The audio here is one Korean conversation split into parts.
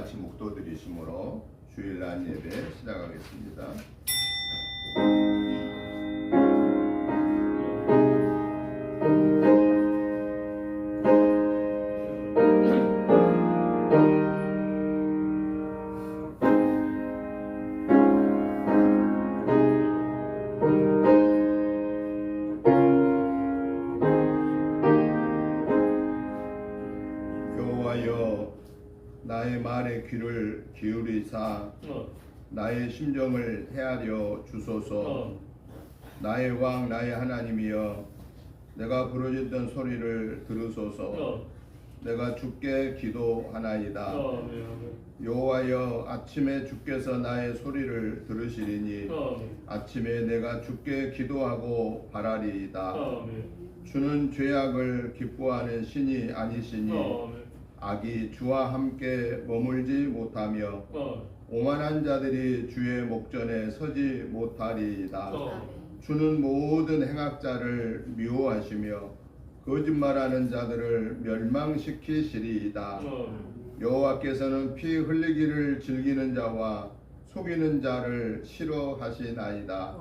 다같이 목도 드리심으로 주일날 예배 시작하겠습니다. 여호와여, 나의 말에 귀를 기울이사 나의 심정을 헤아려 주소서. 나의 왕 나의 하나님이여, 내가 부르짖던 소리를 들으소서. 내가 주께 기도하나이다. 여호와여, 아침에 주께서 나의 소리를 들으시리니 아침에 내가 주께 기도하고 바라리이다. 주는 죄악을 기뻐하는 신이 아니시니 악이 주와 함께 머물지 못하며 오만한 자들이 주의 목전에 서지 못하리이다. 주는 모든 행악자를 미워하시며 거짓말하는 자들을 멸망시키시리이다. 여호와께서는 피 흘리기를 즐기는 자와 속이는 자를 싫어하시나이다.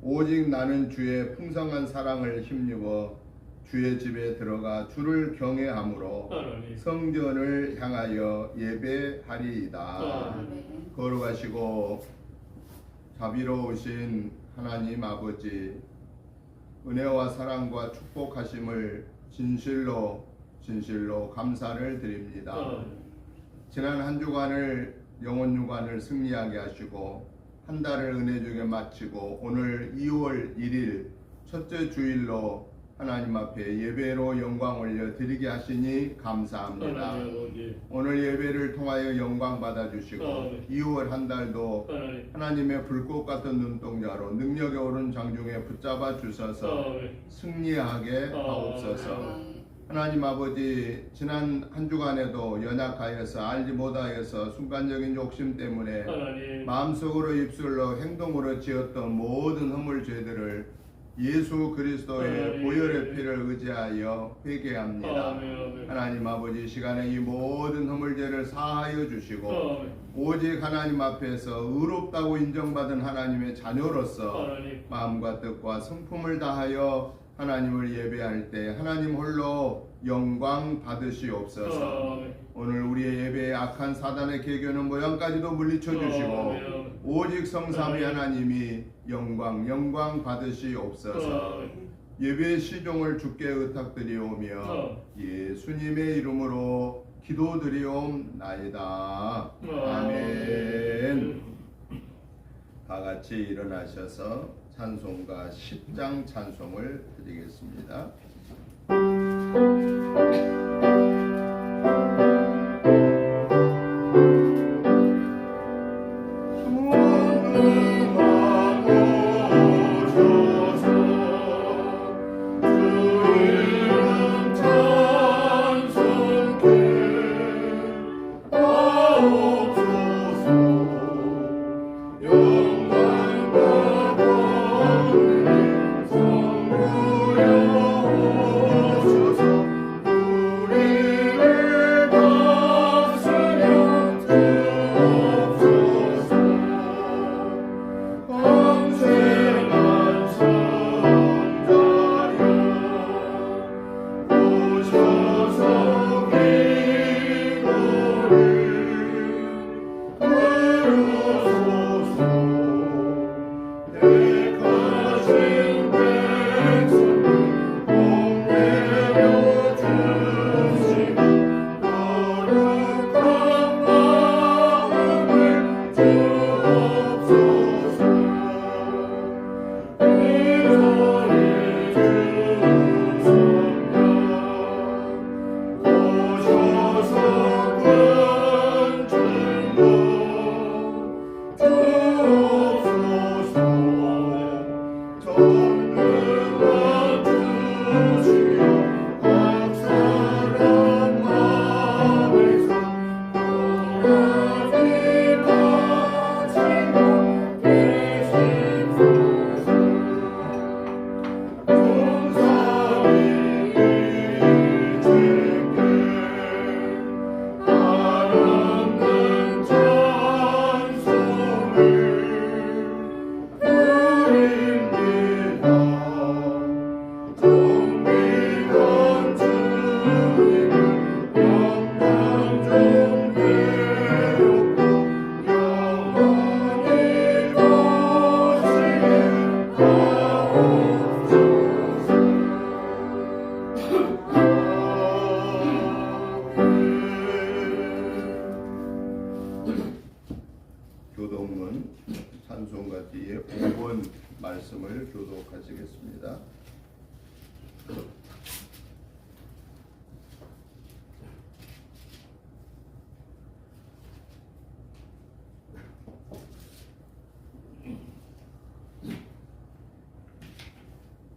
오직 나는 주의 풍성한 사랑을 힘입어 주의 집에 들어가 주를 경외함으로 성전을 향하여 예배하리이다. 걸어가시고 자비로우신 하나님 아버지, 은혜와 사랑과 축복하심을 진실로 감사를 드립니다. 지난 한 주간을 영혼 유관을 승리하게 하시고 한 달을 은혜 주게 마치고 오늘 2월 1일 첫째 주일로 하나님 앞에 예배로 영광 올려 드리게 하시니 감사합니다. 오늘 예배를 통하여 영광 받아주시고 2월 한 달도 하나님의 불꽃 같은 눈동자로 능력의 오른 장중에 붙잡아 주셔서 승리하게 하옵소서. 하나님 아버지, 지난 한 주간에도 연약하여서 알지 못하여서 순간적인 욕심 때문에 마음속으로 입술로 행동으로 지었던 모든 허물 죄들을 예수 그리스도의 보혈의 피를 의지하여 회개합니다. 하나님 아버지, 시간에 이 모든 허물죄를 사하여 주시고 오직 하나님 앞에서 의롭다고 인정받은 하나님의 자녀로서 마음과 뜻과 성품을 다하여 하나님을 예배할 때 하나님 홀로 영광 받으시옵소서. 오늘 우리의 예배에 악한 사단의 계교는 모양까지도 물리쳐 주시고 오직 성삼위 하나님이 영광 받으시옵소서. 예배의 시종을 주께 의탁드리오며 예수님의 이름으로 기도드리옵나이다. 아멘. 다같이 일어나셔서 찬송가 10장 찬송을 드리겠습니다. 찬송해 하옵소서. 뒤에 5번 말씀을 교독하시겠습니다.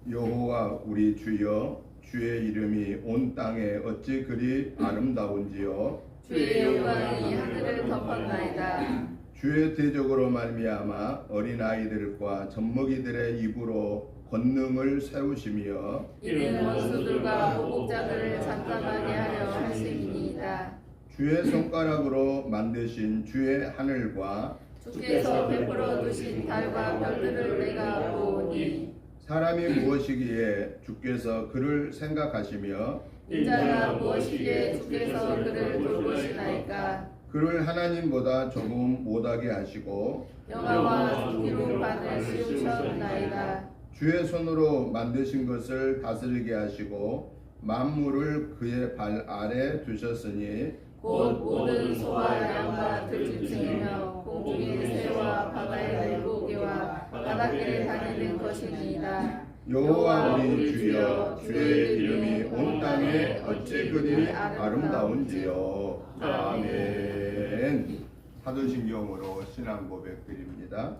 여호와 우리 주여, 주의 이름이 온 땅에 어찌 그리 아름다운지요. 주의 영광이 하늘을 덮었나이다. 주의 대적으로 말미암아 어린아이들과 젖먹이들의 입으로 권능을 세우시며 이는 원수들과 보복자들을 잠잠하게 하려 하심이니이다. 주의 손가락으로 만드신 주의 하늘과 주께서 베풀어 두신 달과 별들을 내가 보니 사람이 무엇이기에 주께서 그를 생각하시며 인자가 무엇이기에 주께서 그를 돌보시나이까. 그를 하나님보다 조금 못하게 하시고 영화와 죽기로 받을 씌우셨나이다. 주의 손으로 만드신 것을 다스리게 하시고 만물을 그의 발 아래 두셨으니 곧 모든 소와 양과 들짐승이며 공중의 새와 바다의 물고기와 바닷길에 다니는 것이니이다. 여호와 우리 주여, 주의 이름이 온 땅에 어찌 그리 아름다운지요. 아멘. 사도신경으로 신앙 고백드립니다.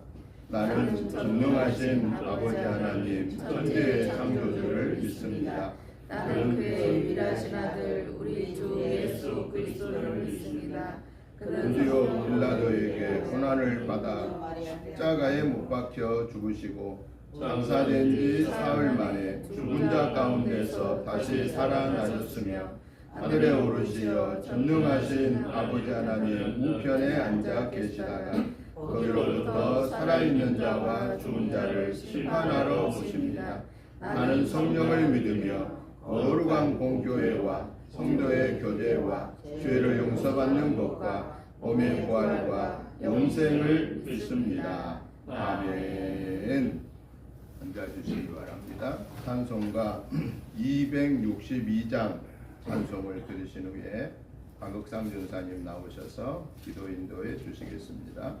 나는 전능하신 아버지 하나님 천지의 창조주를 믿습니다. 나는 그의 유일하신 아들 우리 주 예수 그리스도를 믿습니다. 그는 본디오 빌라도에게 고난을 받아 십자가에 못 박혀 죽으시고 장사된 지 사흘 만에 죽은 자 가운데서 다시 살아나셨으며 하늘에 오르시어 전능하신 아버지 하나님 우편에 앉아 계시다가 거기로부터 살아있는 자와 죽은 자를 심판하러 오십니다. 나는 성령을 믿으며 거룩한 공교회와 성도의 교제와 죄를 용서받는 것과 몸의 부활과 영생을 믿습니다. 아멘. 앉아주시기 바랍니다. 찬송가 262장 찬송을 들으신 후에 박흑상 전사님 나오셔서 기도 인도해 주시겠습니다.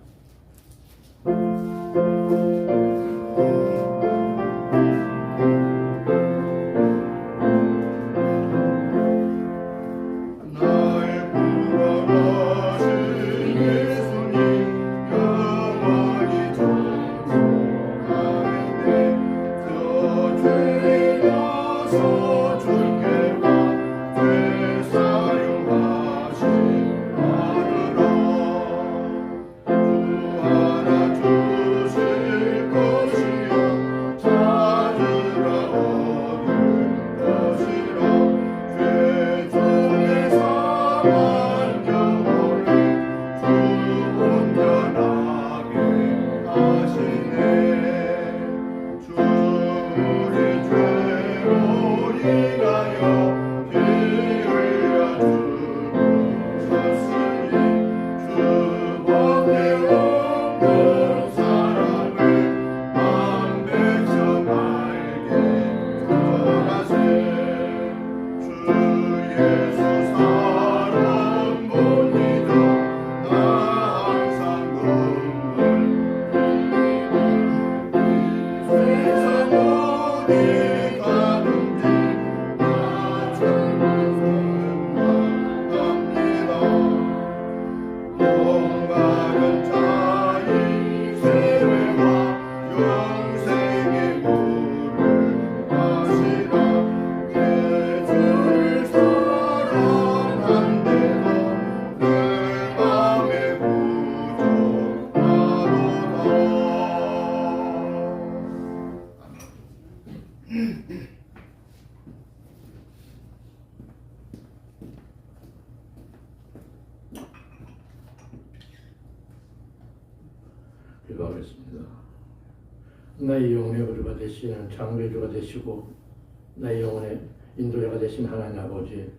기도하겠습니다. 나의 영혼의 거주가 되시는 창조주가 되시고 나의 영혼의 인도자가 되신 하나님 아버지,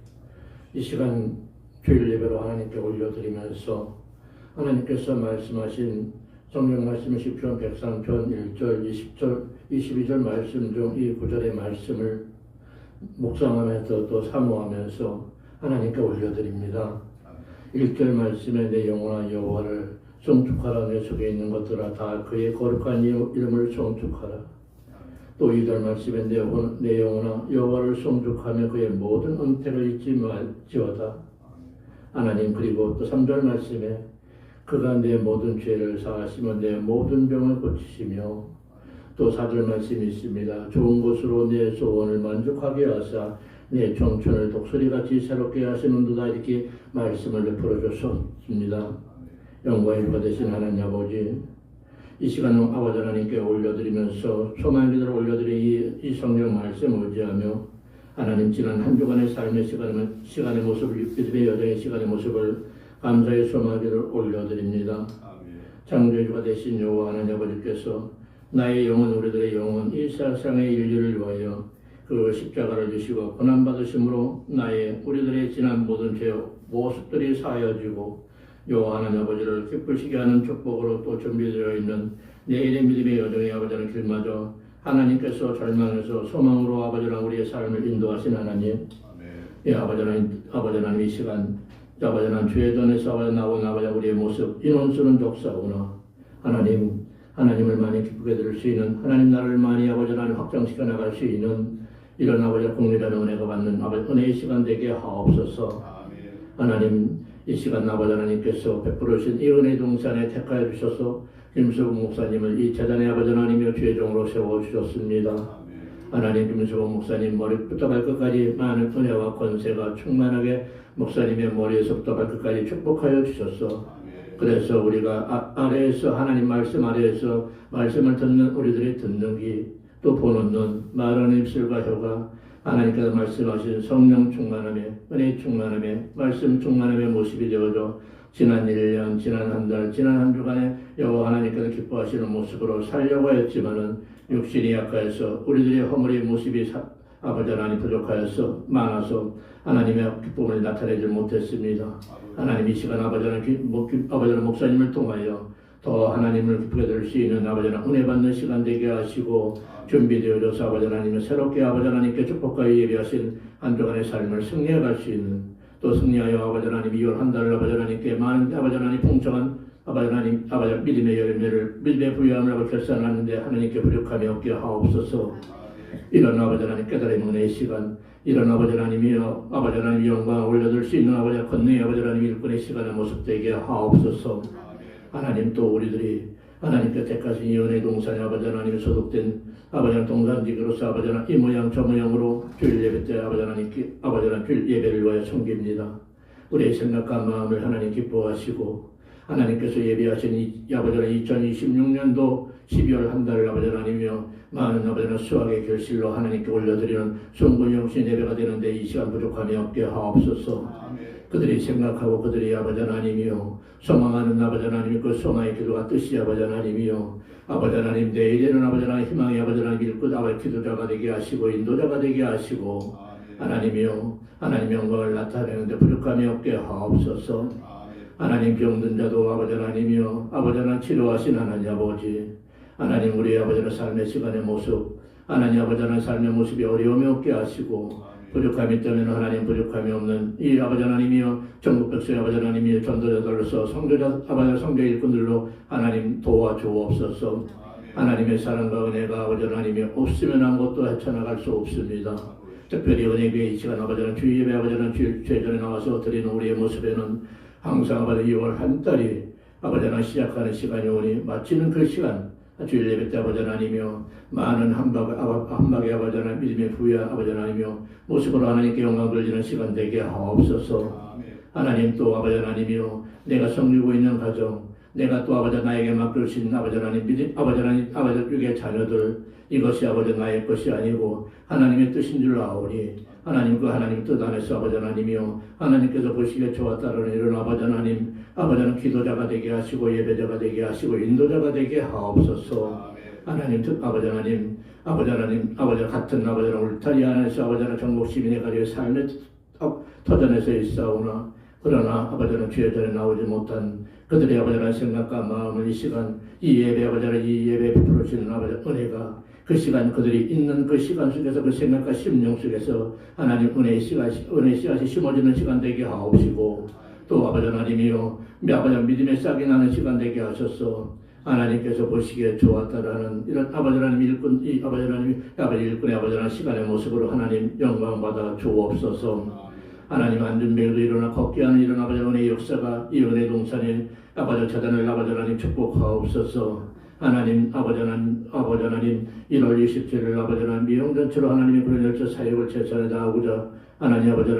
이 시간 주일 예배로 하나님께 올려드리면서 하나님께서 말씀하신 성경 말씀 시편 103편 1절, 20절, 22절 말씀 중 이 구절의 말씀을 묵상하면서 또 사모하면서 하나님께 올려드립니다. 1절 말씀에 내 영혼아 여호와를 송축하라. 내 속에 있는 것들아 다 그의 거룩한 이름을 송축하라. 또 이달 말씀에 내 영혼아 여호와를 송축하며 그의 모든 은택을 잊지 말지어다. 하나님, 그리고 또 3절 말씀에 그가 내 모든 죄를 사하시며 내 모든 병을 고치시며, 또 4절 말씀이 있습니다. 좋은 것으로 내 소원을 만족하게 하사 내 청춘을 독수리같이 새롭게 하시는도다. 이렇게 말씀을 베풀어 주셨습니다. 영광이 받으신 하나님 아버지, 이 시간 아버지 하나님께 올려드리면서 소망의 기도를 올려드린 이 성경 말씀을 의지하며 하나님, 지난 한 주간의 삶의 시간의 모습을, 믿음의 여정의 시간의 모습을 감사의 소망의 기도를 올려드립니다. 창조주가 되신 여호와 하나님 아버지께서 나의 영혼, 우리들의 영혼, 이 세상의 인류를 위하여 그 십자가를 주시고 고난받으심으로 우리들의 지난 모든 죄 모습들이 사하여지고 여호와 하나님 아버지를 기쁘시게 하는 축복으로 또 준비되어 있는 내일의 믿음의 여정의 아버지는 길마저 하나님께서 절망에서 소망으로 아버지랑 우리의 삶을 인도하신 하나님, 예, 아버지 하나님 이 시간 아버지 하나님 죄 전에서 아버지 나온 아버지 우리의 모습 인원수는 적사오나 하나님을 많이 기쁘게 들을 수 있는, 하나님 나라를 많이 아버지 하나님 확장시켜 나갈 수 있는 이런 아버지 공리라는 은혜가 받는 아버지 은혜의 시간 되게 하옵소서. 하나님, 이 시간 아버지 하나님께서 베풀어 주신 이 은혜 동산에 택하여 주셔서 김수봉 목사님을 이 재단의 아버지 하나님의 주의종으로 세워주셨습니다. 하나님, 김수봉 목사님 머리부터 발끝까지 많은 은혜와 권세가 충만하게 목사님의 머리에서부터 발끝까지 축복하여 주셔서, 그래서 우리가 아래에서 하나님 말씀 아래에서 말씀을 듣는 우리들이 듣는 귀, 또 보는 눈, 말하는 입술과 혀가 하나님께서 말씀하신 성령 충만함에, 은혜 충만함에, 말씀 충만함의 모습이 되어져 지난 1년, 지난 한 달, 지난 한 주간에 여호와 하나님께서 기뻐하시는 모습으로 살려고 했지만은 육신이 약하여서 우리들의 허물의 모습이 아버지 하나님 부족하여서 많아서 하나님의 기쁨을 나타내지 못했습니다. 하나님, 이 시간 아버지 하나님 목사님을 통하여 더 하나님을 기쁘게 될 수 있는 아버지 하나님 은혜 받는 시간 되게 하시고 준비되어져서 아버지 하나님의 새롭게 아버지 하나님께 축복과 예비하신 한 주간의 삶을 승리해 갈 수 있는, 또 승리하여 아버지 하나님 2월 한 달을 아버지 하나님께 많은 아버지 하나님 풍성한 아버지 하나님 믿음의 열매를, 믿음의 부유함을 아버지 결산하는데 하나님께 부족함이 없게 하옵소서. 이런 아버지 하나님 깨달음의 은혜의 시간, 이런 아버지 하나님이여 아버지 하나님 영광을 올려들 수 있는 아버지 건너의 아버지 하나님 일꾼의 시간의 모습 되게 하옵소서. 하나님, 또 우리들이 하나님께 택하신 이 은혜 동산에 아버지 하나님이 소속된 아버지 하나님 동산직으로서 아버지 하나님 이 모양 저 모양으로 주일 예배 때 아버지 하나님 주일 예배를 위하여 섬깁니다. 우리의 생각과 마음을 하나님 기뻐하시고 하나님께서 예비하신 아버지 하나님 2026년도 12월 한 달을 아버지 하나님이여 많은 아버지 하나님 수학의 결실로 하나님께 올려드리는 순근영신 예배가 되는데 이 시간 부족함이 없게 하옵소서. 그들이 생각하고 그들이 아버지 하나님이여 소망하는 아버지 하나님 그 소망의 기도가 뜻이 아버지 하나님이여 아버지 하나님 내일에는 아버지 하나님 희망의 아버지 하나님 일꾼 아버지 기도자가 되게 하시고 인도자가 되게 하시고 하나님이여 하나님 영광을 나타내는데 부족함이 없게 하옵소서. 하나님 병든 자도 아버지 하나님이여 아버지 하나님 치료하신 하나님 아버지 하나님 우리의 아버지 하나님 삶의 시간의 모습 하나님 아버지 하나님 삶의 모습이 어려움이 없게 하시고 부족함이 있다면 하나님 부족함이 없는 이 아버지 하나님이여 전국 백성의 아버지 하나님이여 전도자들로서 성도자 아버지 성도 일꾼들로 하나님 도와주옵소서. 하나님의 사랑과 은혜가 아버지 하나님이 없으면 아무것도 헤쳐나갈 수 없습니다. 특별히 은혜의 이 시간 아버지 하나님 주일 예배 아버지 하나님 주일 전에 나와서 드리는 우리의 모습에는 항상 아버지 2월 한 달이 아버지 하나님 시작하는 시간이 오니 마치는 그 시간 주일 예배 때 아버지 하나님이여 많은 한박의 아버지 하나님 믿음의 부여 아버지 하나님이여 모습으로 하나님께 영광 돌리는 시간 되게 하옵소서. 하나님 또 아버지 하나님이여 내가 섬기고 있는 가정 내가 또 아버지 나에게 맡겨주신 아버지 하나님 믿음 아버지 육의 자녀들 이것이 아버지 나의 것이 아니고 하나님의 뜻인 줄 아오니 하나님 그 하나님 뜻 안에서 아버지 하나님이여 하나님께서 보시기에 저와 따르는 이런 아버지 하나님 기도자가 되게 하시고 예배자가 되게 하시고 인도자가 되게 하옵소서. 하나님 특 아버지 하나님 같은 아버지 하나님 울타리 안에서 아버지 하나님 전국 시민의 가정의 삶의 터전에서 있사오나 그러나 아버지 하나님 주의 전에 나오지 못한 그들의 아버지 하나님 생각과 마음을 이 시간 이 예배 아버지 하나님 이 예배 베풀어 주시는 아버지 은혜가 그 시간 그들이 있는 그 시간 속에서 그 생각과 심령 속에서 하나님 은혜의 씨앗이 심어지는 시간 되게 하옵시고 또 아버지 하나님이요 아버지 믿음의 싹이 나는 시간 되게 하셔서 하나님께서 보시기에 좋았다라는 이런 아버지 하나님 일꾼 아버지 하나님 아버지 일꾼의 아버지 하나님 시간의 모습으로 하나님 영광 받아 주옵소서. 하나님 안전병도 일어나 걷게 하는 이런 아버지 은혜의 역사가 이 은혜 동산에 아버지 재단을 아버지 하나님 축복하옵소서. 하나님 아버지 하나님 1월 27일 아버지 하나님 미용전체로 하나님의 그런 열차 사역을 최선에 다하고자 하나님 아버지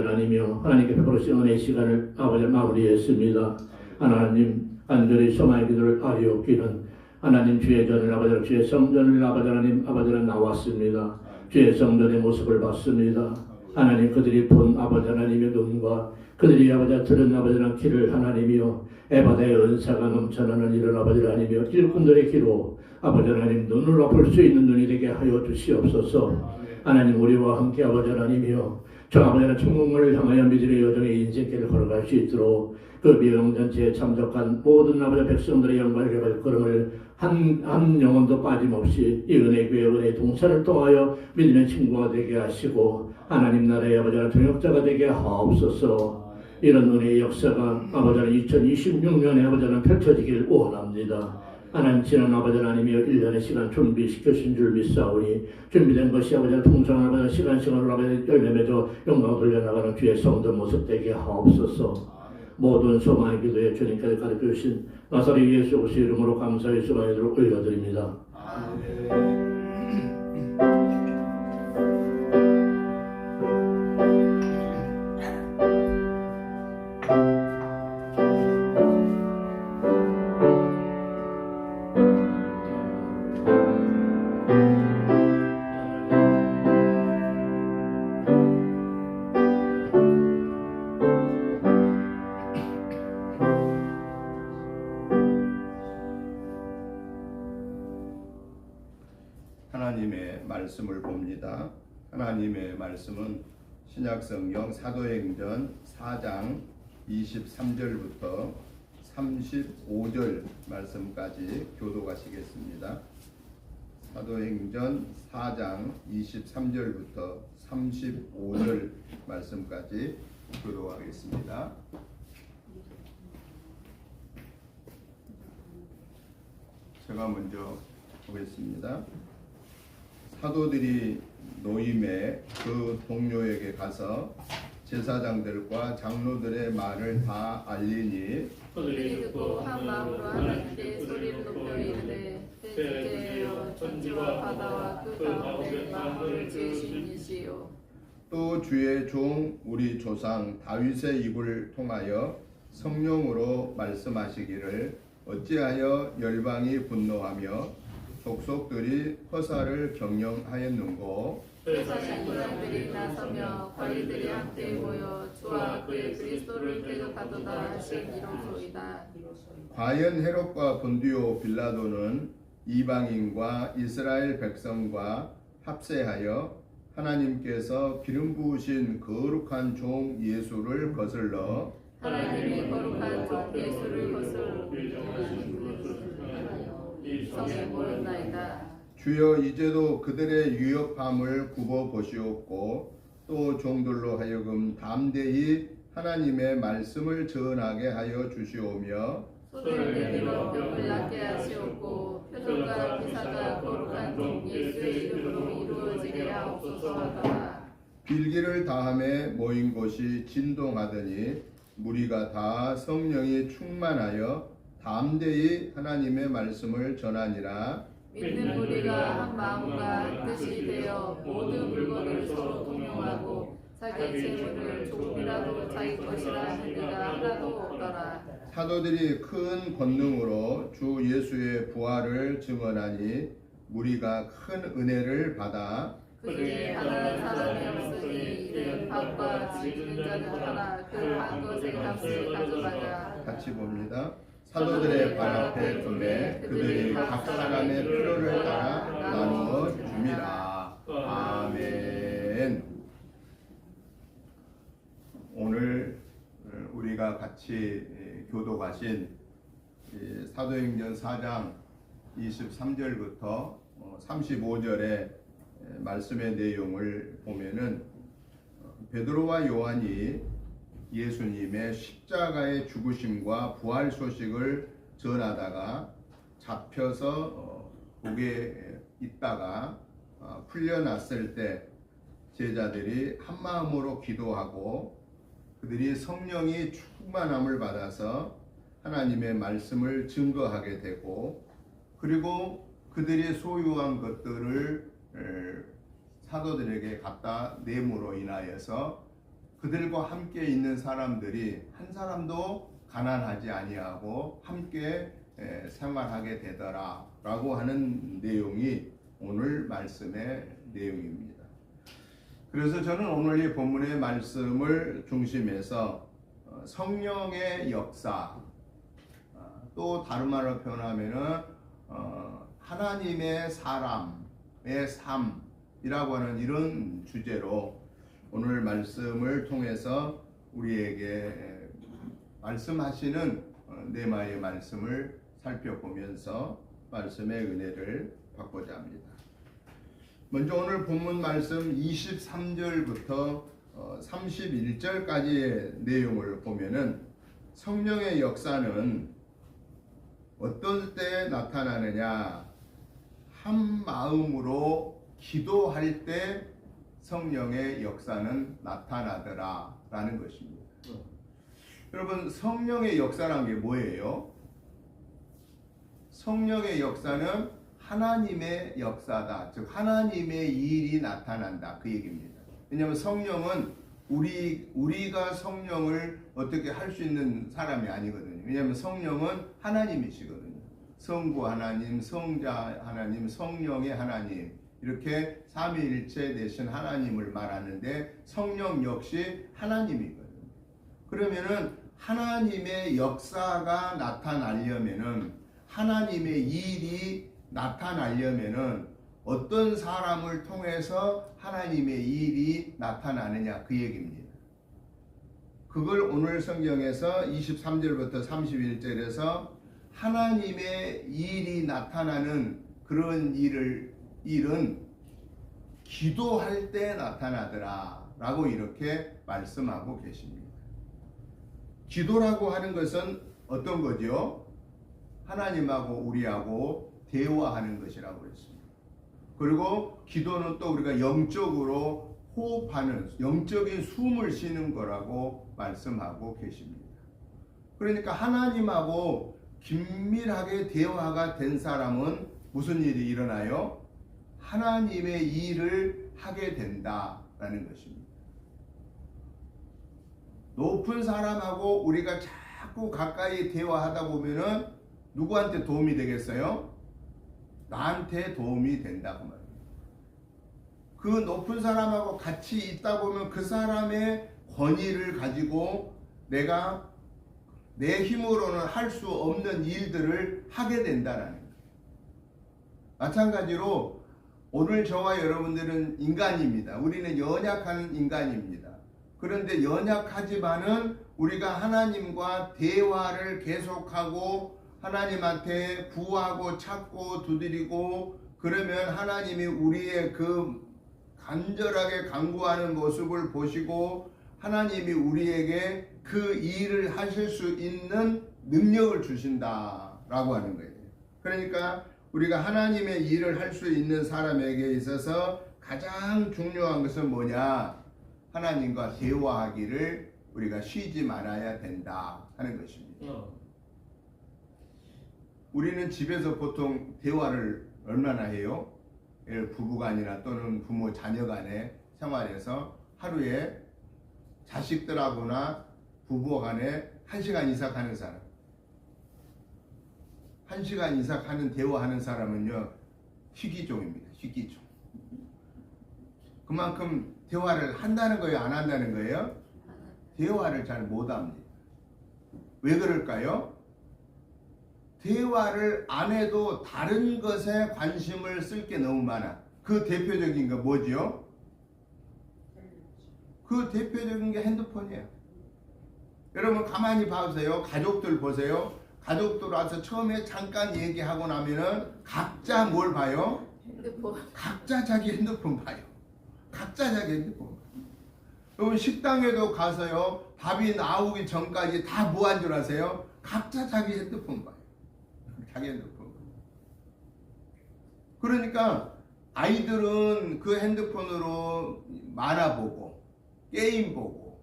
하나님이요 하나님께 베풀으신 은혜의 시간을 아버지 마무리했습니다. 하나님 간절히 소망의 기도를 아뢰옵기는 하나님 주의 전을 아버지 주의 성전을 아버지 하나님 나왔습니다. 주의 성전의 모습을 봤습니다. 하나님 그들이 본 아버지 하나님의 눈과 그들이 아버지 들은 아버지 하나님 길을 하나님이요 에바다의 은사가 넘쳐나는 이런 아버지 하나님이요 일꾼들의 길로 아버지 하나님 눈으로 볼 수 있는 눈이 되게 하여 주시옵소서. 하나님 우리와 함께 아버지 하나님이요 저 아버지 하나님 천국을 향하여 믿음의 여정의 인생길을 걸어갈 수 있도록 그 미용전체에 참석한 모든 아버지 백성들의 영광의 발걸음을 한 영혼도 빠짐없이 이 은혜교회 은혜 동산을 통하여 믿음의 친구가 되게 하시고 하나님 나라의 아버지 하나님 동역자가 되게 하옵소서. 이런 은혜의 역사가 아버지 하나님 2026년에 아버지 하나님 펼쳐지길 원합니다. 하나님 지난 아버지 하나님이여 1년의 시간 준비시켜주신 줄 믿사오니 준비된 것이 아버지 하나님 풍성한 아버지 시간으로 아버지 열매 맺어 영광 돌려나가는 주의 성도 모습 되게 하옵소서. 모든 소망의 기도에 주님께서 가르쳐주신 나사렛 예수 그리스도의 이름으로 감사의 소망의 기도를 올려드립니다. 아멘. 하나님의 말씀을 봅니다. 하나님의 말씀은 신약성경 사도행전 4장 23절부터 35절 말씀까지 교도하시겠습니다. 사도행전 4장 23절부터 35절 말씀까지 교도하겠습니다. 제가 먼저 보겠습니다. 사도들이 노임에 그 동료에게 가서 제사장들과 장로들의 말을 다 알리니 그들이 듣고 한 마음으로 하나님께 소리를 높여 이르되 대제여 천지와 바다와 그 가운데 만물을 지으신 이시요 또 주의 종 우리 조상 다윗의 입을 통하여 성령으로 말씀하시기를 어찌하여 열방이 분노하며 족속들이 허사를 경영하였는고 세상의 인간들이 나서며 관리들이 함께 모여 주와 그의 그리스도를 대적하도다 하신 이로소이다. 과연 헤롯과 본디오 빌라도는 이방인과 이스라엘 백성과 합세하여 하나님께서 기름 부으신 거룩한 종 예수를 거슬러 하나님이 거룩한 종 예수를 거슬러 성에 모였나이다. 주여 이제도 그들의 유역함을 굽어 보시옵고 또 종들로 하여금 담대히 하나님의 말씀을 전하게 하여 주시오며 손을 내밀어 병을 낫게 하시옵고 표적과 기사가 거룩한 종 예수의 이름으로 이루어지게 하옵소서 하더라. 빌기를 다함에 모인 곳이 진동하더니 무리가 다 성령이 충만하여 담대히 하나님의 말씀을 전하니라. 믿는 우리가 한 마음과 한 뜻이 되어 모든 물건을 서로 동용하고 자기 재물을 조금이라도 자기 것이라 하는 이가 하나도 없더라. 사도들이 큰 권능으로 주 예수의 부활을 증언하니 무리가 큰 은혜를 받아 그 중에 하나는 사람이 없으니 이는 밥과 지키는 자는 하나 그 한 것의 값을 가져가자. 같이 봅니다. 사도들의 발 앞에 두매 그들이 각 사람의 필요를 따라 나누어 줍니다. 아멘. 오늘 우리가 같이 교도하신 사도행전 4장 23절부터 35절의 말씀의 내용을 보면은 베드로와 요한이 예수님의 십자가의 죽으심과 부활 소식을 전하다가 잡혀서 옥에 있다가 풀려났을 때 제자들이 한 마음으로 기도하고 그들이 성령이 충만함을 받아서 하나님의 말씀을 증거하게 되고 그리고 그들이 소유한 것들을 사도들에게 갖다 내므로 인하여서 그들과 함께 있는 사람들이 한 사람도 가난하지 아니하고 함께 생활하게 되더라 라고 하는 내용이 오늘 말씀의 내용입니다. 그래서 저는 오늘 이 본문의 말씀을 중심해서 성령의 역사, 또 다른 말로 표현하면은 하나님의 사람의 삶이라고 하는 이런 주제로 오늘 말씀을 통해서 우리에게 말씀하시는 네마의 말씀을 살펴보면서 말씀의 은혜를 받고자 합니다. 먼저 오늘 본문 말씀 23절부터 31절까지의 내용을 보면은 성령의 역사는 어떤 때 나타나느냐, 한 마음으로 기도할 때 성령의 역사는 나타나더라 라는 것입니다. 여러분, 성령의 역사란 게 뭐예요? 성령의 역사는 하나님의 역사다. 즉 하나님의 일이 나타난다. 그 얘기입니다. 왜냐하면 성령은 우리가 성령을 어떻게 할 수 있는 사람이 아니거든요. 왜냐하면 성령은 하나님이시거든요. 성부 하나님, 성자 하나님, 성령의 하나님, 이렇게 삼위일체 되신 하나님을 말하는데 성령 역시 하나님이거든요. 그러면은 하나님의 역사가 나타나려면은, 하나님의 일이 나타나려면은 어떤 사람을 통해서 하나님의 일이 나타나느냐, 그 얘기입니다. 그걸 오늘 성경에서 23절부터 31절에서 하나님의 일이 나타나는 그런 일은 기도할 때 나타나더라 라고 이렇게 말씀하고 계십니다. 기도라고 하는 것은 어떤 거죠? 하나님하고 우리하고 대화하는 것이라고 그랬습니다. 그리고 기도는 또 우리가 영적으로 호흡하는, 영적인 숨을 쉬는 거라고 말씀하고 계십니다. 그러니까 하나님하고 긴밀하게 대화가 된 사람은 무슨 일이 일어나요? 하나님의 일을 하게 된다라는 것입니다. 높은 사람하고 우리가 자꾸 가까이 대화하다 보면은 누구한테 도움이 되겠어요? 나한테 도움이 된다고 말이에요. 그 높은 사람하고 같이 있다 보면 그 사람의 권위를 가지고 내가 내 힘으로는 할 수 없는 일들을 하게 된다라는 거예요. 마찬가지로 오늘 저와 여러분들은 인간입니다. 우리는 연약한 인간입니다. 그런데 연약하지만은 우리가 하나님과 대화를 계속하고 하나님한테 구하고 찾고 두드리고 그러면 하나님이 우리의 그 간절하게 간구하는 모습을 보시고 하나님이 우리에게 그 일을 하실 수 있는 능력을 주신다라고 하는 거예요. 그러니까 우리가 하나님의 일을 할 수 있는 사람에게 있어서 가장 중요한 것은 뭐냐? 하나님과 대화하기를 우리가 쉬지 말아야 된다 하는 것입니다. 우리는 집에서 보통 대화를 얼마나 해요? 부부간이나 또는 부모 자녀 간의 생활에서 하루에 자식들하고나 부부간에 1시간 이상 하는 사람, 1시간 이상 하는 대화하는 사람은요 희귀종입니다. 희귀종. 그만큼 대화를 한다는 거예요? 안 한다는 거예요? 대화를 잘 못합니다. 왜 그럴까요? 대화를 안 해도 다른 것에 관심을 쓸 게 너무 많아. 그 대표적인 거 뭐죠? 그 대표적인 게 핸드폰이에요. 여러분 가만히 봐보세요. 가족들 보세요. 가족들 와서 처음에 잠깐 얘기하고 나면은 각자 뭘 봐요? 핸드폰. 각자 자기 핸드폰 봐요. 각자 자기 핸드폰 봐요. 여러분 식당에도 가서요 밥이 나오기 전까지 다 뭐 한 줄 아세요? 각자 자기 핸드폰 봐요. 자기 핸드폰. 그러니까 아이들은 그 핸드폰으로 만화 보고 게임 보고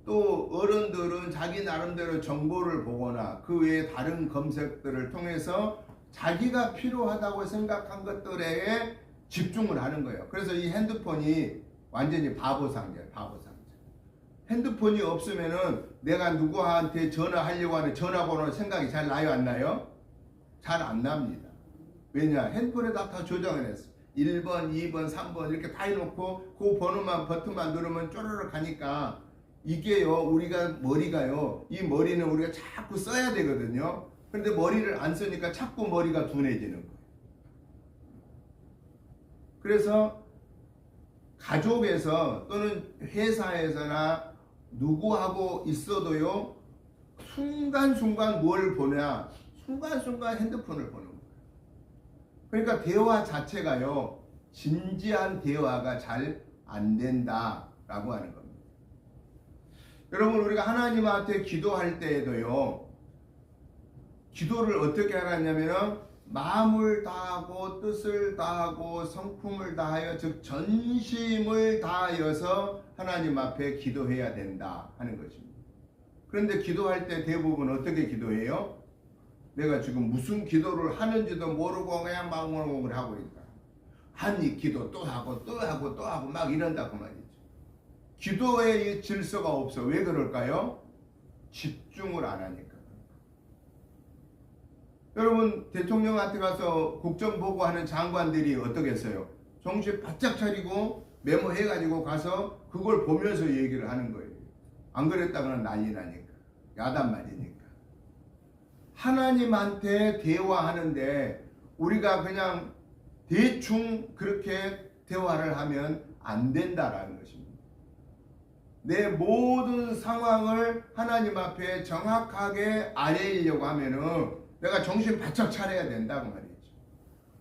또 어른들은 자기 나름대로 정보를 보거나 그 외에 다른 검색들을 통해서 자기가 필요하다고 생각한 것들에 집중을 하는 거예요. 그래서 이 핸드폰이 완전히 바보 상자예요. 바보 상자. 핸드폰이 없으면은 내가 누구한테 전화하려고 하는 전화번호 생각이 잘 나요? 안 나요? 잘 안 납니다. 왜냐? 핸드폰에다 다 조정을 했어. 1번, 2번, 3번 이렇게 다 해놓고 그 번호만 버튼만 누르면 쪼르르 가니까 이게요 우리가 머리가요 이 머리는 우리가 자꾸 써야 되거든요. 그런데 머리를 안 쓰니까 자꾸 머리가 둔해지는 거예요. 그래서 가족에서 또는 회사에서나 누구하고 있어도요 순간순간 뭘 보냐 순간순간 핸드폰을 보는 거예요. 그러니까 대화 자체가요 진지한 대화가 잘 안 된다라고 하는 겁니다. 여러분 우리가 하나님한테 기도할 때에도요 기도를 어떻게 하냐면은 마음을 다하고 뜻을 다하고 성품을 다하여 즉 전심을 다하여서 하나님 앞에 기도해야 된다 하는 것입니다. 그런데 기도할 때 대부분 어떻게 기도해요? 내가 지금 무슨 기도를 하는지도 모르고 그냥 멍멍멍을 하고 있다. 한 이 기도 또 하고 또 하고 또 하고 막 이런다고 말이죠. 기도의 질서가 없어. 왜 그럴까요? 집중을 안 하니까. 여러분 대통령한테 가서 국정보고하는 장관들이 어떻게 했어요? 정신 바짝 차리고 메모해가지고 가서 그걸 보면서 얘기를 하는 거예요. 안 그랬다가는 난리 나니까. 야단 맞으니까. 하나님한테 대화하는데 우리가 그냥 대충 그렇게 대화를 하면 안 된다라는 것입니다. 내 모든 상황을 하나님 앞에 정확하게 알리려고 하면은 내가 정신 바짝 차려야 된다고 말이죠.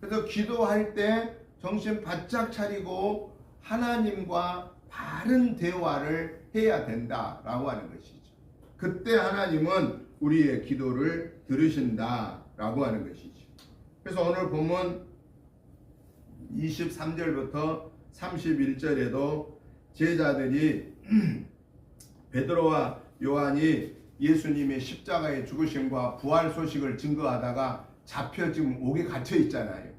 그래서 기도할 때 정신 바짝 차리고 하나님과 바른 대화를 해야 된다라고 하는 것이죠. 그때 하나님은 우리의 기도를 들으신다라고 하는 것이죠. 그래서 오늘 보면 23절부터 31절에도 제자들이 베드로와 요한이 예수님의 십자가의 죽으심과 부활 소식을 증거하다가 잡혀 지금 옥에 갇혀 있잖아요.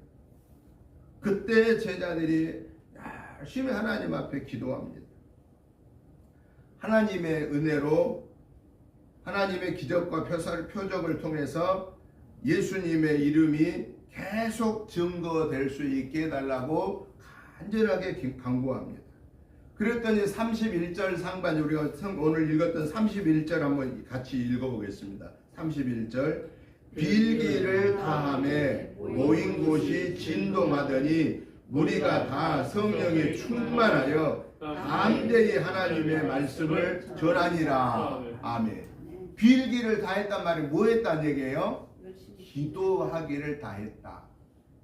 그때 제자들이 열심히 하나님 앞에 기도합니다. 하나님의 은혜로 하나님의 기적과 표적을 통해서 예수님의 이름이 계속 증거될 수 있게 해달라고 간절하게 간구합니다. 그랬더니 31절 상반 우리가 오늘 읽었던 31절 한번 같이 읽어보겠습니다. 31절 빌기를 다함에 모인 곳이 진동하더니 무리가 다 성령에 충만하여 담대히 하나님의 말씀을 전하니라. 아멘. 빌기를 다 했단 말이 뭐 했단 얘기예요? 기도하기를 다 했다.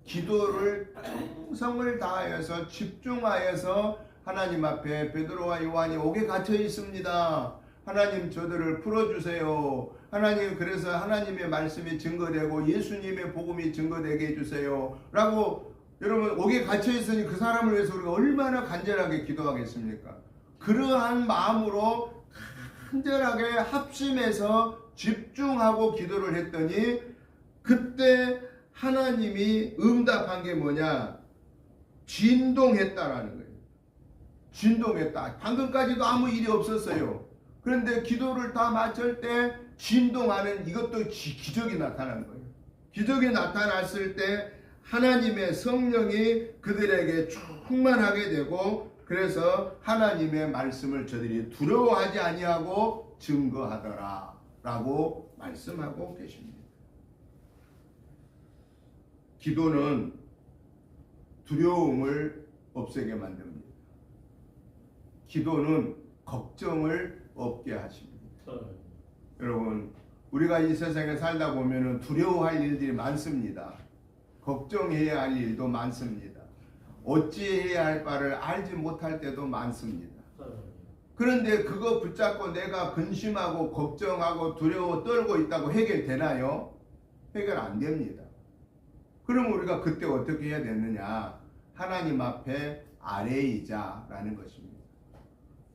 기도를 정성을 다하여서 집중하여서 하나님 앞에 베드로와 요한이 옥에 갇혀 있습니다. 하나님 저들을 풀어주세요. 하나님 그래서 하나님의 말씀이 증거되고 예수님의 복음이 증거되게 해주세요. 라고 여러분 옥에 갇혀 있으니 그 사람을 위해서 우리가 얼마나 간절하게 기도하겠습니까? 그러한 마음으로 간절하게 합심해서 집중하고 기도를 했더니 그때 하나님이 응답한 게 뭐냐? 진동했다라는 거예요. 진동했다. 방금까지도 아무 일이 없었어요. 그런데 기도를 다 마칠 때 진동하는 이것도 기적이 나타난 거예요. 기적이 나타났을 때 하나님의 성령이 그들에게 충만하게 되고 그래서 하나님의 말씀을 저들이 두려워하지 아니하고 증거하더라 라고 말씀하고 계십니다. 기도는 두려움을 없애게 만듭니다. 기도는 걱정을 없게 하십니다. 여러분 우리가 이 세상에 살다 보면 두려워할 일들이 많습니다. 걱정해야 할 일도 많습니다. 어찌해야 할 바를 알지 못할 때도 많습니다. 그런데 그거 붙잡고 내가 근심하고 걱정하고 두려워 떨고 있다고 해결되나요? 해결 안 됩니다. 그럼 우리가 그때 어떻게 해야 되느냐? 하나님 앞에 아뢰이자라는 것입니다.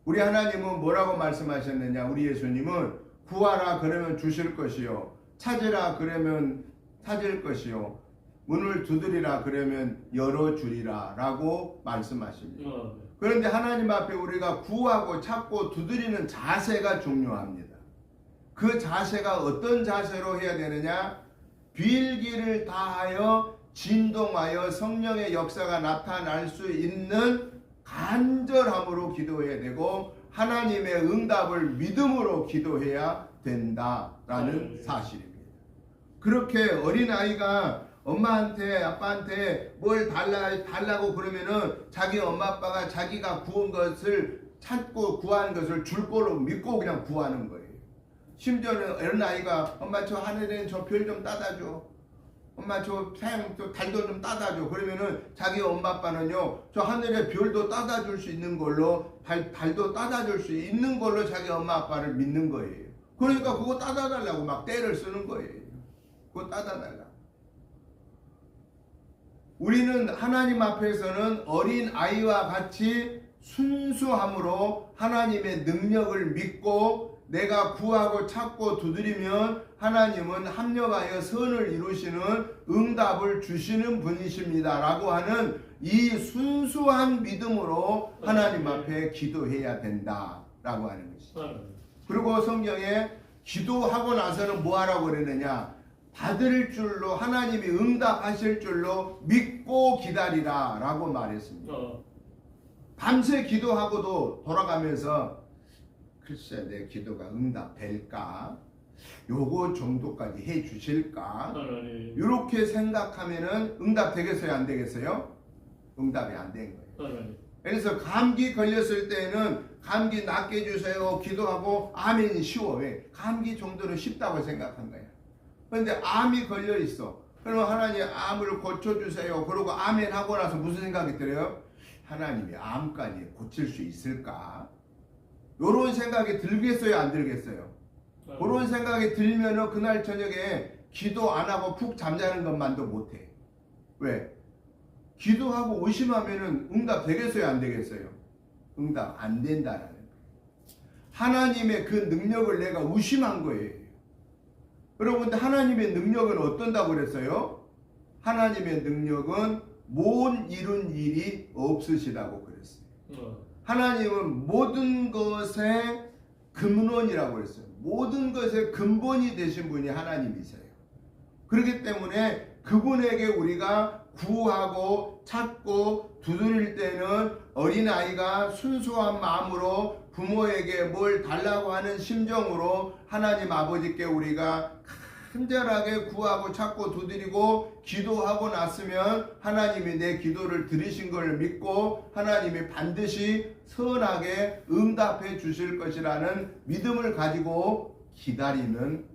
우리 하나님은 뭐라고 말씀하셨느냐? 우리 예수님은 구하라 그러면 주실 것이요, 찾으라 그러면 찾을 것이요, 문을 두드리라 그러면 열어주리라 라고 말씀하십니다. 그런데 하나님 앞에 우리가 구하고 찾고 두드리는 자세가 중요합니다. 그 자세가 어떤 자세로 해야 되느냐? 빌기를 다하여 진동하여 성령의 역사가 나타날 수 있는 간절함으로 기도해야 되고, 하나님의 응답을 믿음으로 기도해야 된다라는 사실입니다. 그렇게 어린아이가 엄마한테 아빠한테 뭘 달라고 그러면은 자기 엄마 아빠가 자기가 구한 것을 찾고 구한 것을 줄 거로 믿고 그냥 구하는 거예요. 심지어는 어린아이가 엄마 저 하늘에 저 별 좀 따다 줘, 엄마 저 태양 저 달도 좀 따다 줘, 그러면은 자기 엄마 아빠는요 저 하늘에 별도 따다 줄 수 있는 걸로 달도 따다 줄 수 있는 걸로 자기 엄마 아빠를 믿는 거예요. 그러니까 그거 따다 달라고 막 떼를 쓰는 거예요. 그거 따다 달라. 우리는 하나님 앞에서는 어린 아이와 같이 순수함으로 하나님의 능력을 믿고 내가 구하고 찾고 두드리면 하나님은 합력하여 선을 이루시는 응답을 주시는 분이십니다 라고 하는 이 순수한 믿음으로 하나님 앞에 기도해야 된다 라고 하는 것이죠. 그리고 성경에 기도하고 나서는 뭐 하라고 그랬느냐? 받을 줄로, 하나님이 응답하실 줄로 믿고 기다리라 라고 말했습니다. 밤새 기도하고도 돌아가면서 글쎄 내 기도가 응답될까? 요거 정도까지 해 주실까? 이렇게 생각하면은 응답 되겠어요? 안 되겠어요? 응답이 안 된 거예요. 그래서 감기 걸렸을 때는 감기 낫게 해주세요 기도하고 아멘이 쉬워. 왜? 감기 정도는 쉽다고 생각한 거야. 그런데 암이 걸려 있어. 그러면 하나님 암을 고쳐주세요. 그러고 아멘 하고 나서 무슨 생각이 들어요? 하나님이 암까지 고칠 수 있을까? 이런 생각이 들겠어요? 안 들겠어요? 그런 생각이 들면은 그날 저녁에 기도 안 하고 푹 잠자는 것만도 못해. 왜? 기도하고 의심하면은 응답 되겠어요? 안 되겠어요? 응답 안 된다라는 거예요. 하나님의 그 능력을 내가 의심한 거예요. 여러분, 하나님의 능력은 어떤다고 그랬어요? 하나님의 능력은 못 이룬 일이 없으시다고 그랬어요. 하나님은 모든 것의 근원이라고 그랬어요. 모든 것의 근본이 되신 분이 하나님이세요. 그렇기 때문에 그분에게 우리가 구하고 찾고 두드릴 때는 어린아이가 순수한 마음으로 부모에게 뭘 달라고 하는 심정으로 하나님 아버지께 우리가 간절하게 구하고 찾고 두드리고 기도하고 났으면 하나님이 내 기도를 들으신 걸 믿고 하나님이 반드시 선하게 응답해 주실 것이라는 믿음을 가지고 기다리는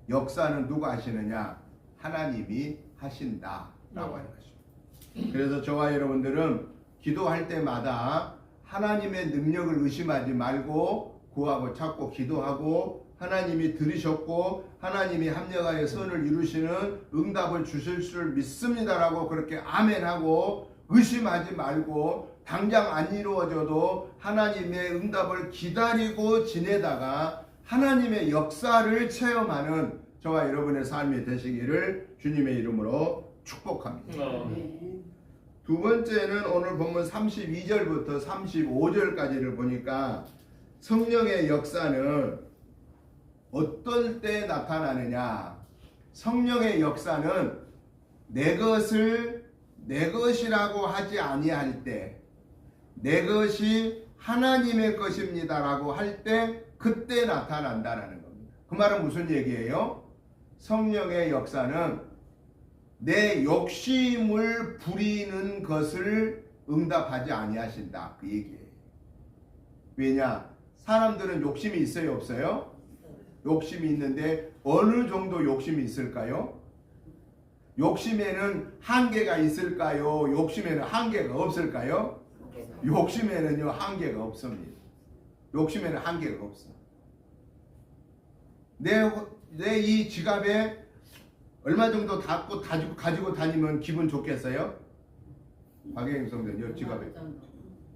역사는 누가 하시느냐? 하나님이 하신다라고 하는 것입니다. 그래서 저와 여러분들은 기도할 때마다 하나님의 능력을 의심하지 말고 구하고 찾고 기도하고 하나님이 들으셨고 하나님이 합력하여 선을 이루시는 응답을 주실 줄 믿습니다라고 그렇게 아멘하고 의심하지 말고 당장 안 이루어져도 하나님의 응답을 기다리고 지내다가 하나님의 역사를 체험하는 저와 여러분의 삶이 되시기를 주님의 이름으로 축복합니다. 두 번째는 오늘 본문 32절부터 35절까지를 보니까 성령의 역사는 어떨 때 나타나느냐? 성령의 역사는 내 것을 내 것이라고 하지 아니할 때, 내 것이 하나님의 것입니다라고 할 때 그때 나타난다라는 겁니다. 그 말은 무슨 얘기예요? 성령의 역사는 내 욕심을 부리는 것을 응답하지 아니하신다 그 얘기예요. 왜냐? 사람들은 욕심이 있어요, 없어요? 욕심이 있는데 어느 정도 욕심이 있을까요? 욕심에는 한계가 있을까요? 욕심에는 한계가 없을까요? 욕심에는요 한계가 없습니다. 욕심에는 한계가 없어. 내 이 지갑에 얼마 정도 가지고 다니면 기분 좋겠어요? 박영임 성도님, 지갑에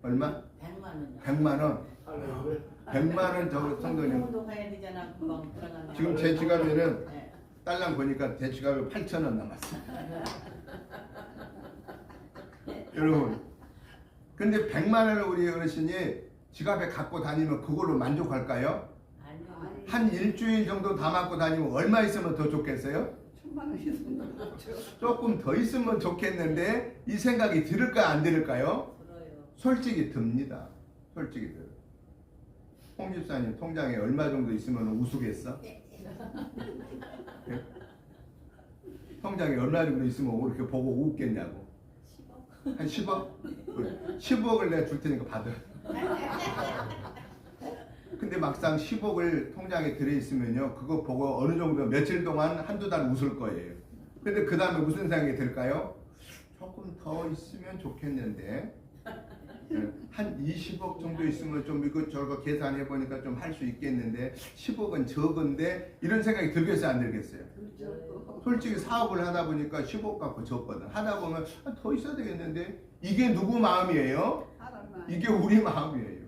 얼마? 100만 원. 100만 원. 100만 원 저 성도님. 공도 가야 되잖아. 금방 들어가면. 지금 제 지갑에는 네. 딸랑 보니까 제 지갑에 8,000원 남았어. 여러분, 근데 100만 원을 우리 어르신이 지갑에 갖고 다니면 그걸로 만족할까요? 아니요. 한 일주일 정도 담았고 다니면 얼마 있으면 더 좋겠어요? 1000만 원 있으면 조금 더 있으면 좋겠는데 이 생각이 들을까요? 안 들을까요? 들어요. 솔직히 듭니다. 솔직히 들어요. 홍 집사님 통장에 얼마 정도 있으면 우스겠어? 통장에 얼마 정도 있으면 이렇게 보고 웃겠냐고. 10억. 한 10억? 그래. 10억을 내가 줄 테니까 받아. 근데 막상 10억을 통장에 들어있으면요, 그거 보고 어느 정도 며칠 동안 한두 달 웃을 거예요. 근데 그 다음에 무슨 생각이 들까요? 조금 더 있으면 좋겠는데, 한 20억 정도 있으면 좀 이것저것 계산해 보니까 좀 할 수 있겠는데 10억은 적은데, 이런 생각이 들겠어요, 안 들겠어요? 솔직히 사업을 하다 보니까 10억 갖고 적거든. 하다 보면 더 있어야 되겠는데, 이게 누구 마음이에요? 이게 우리 마음이에요.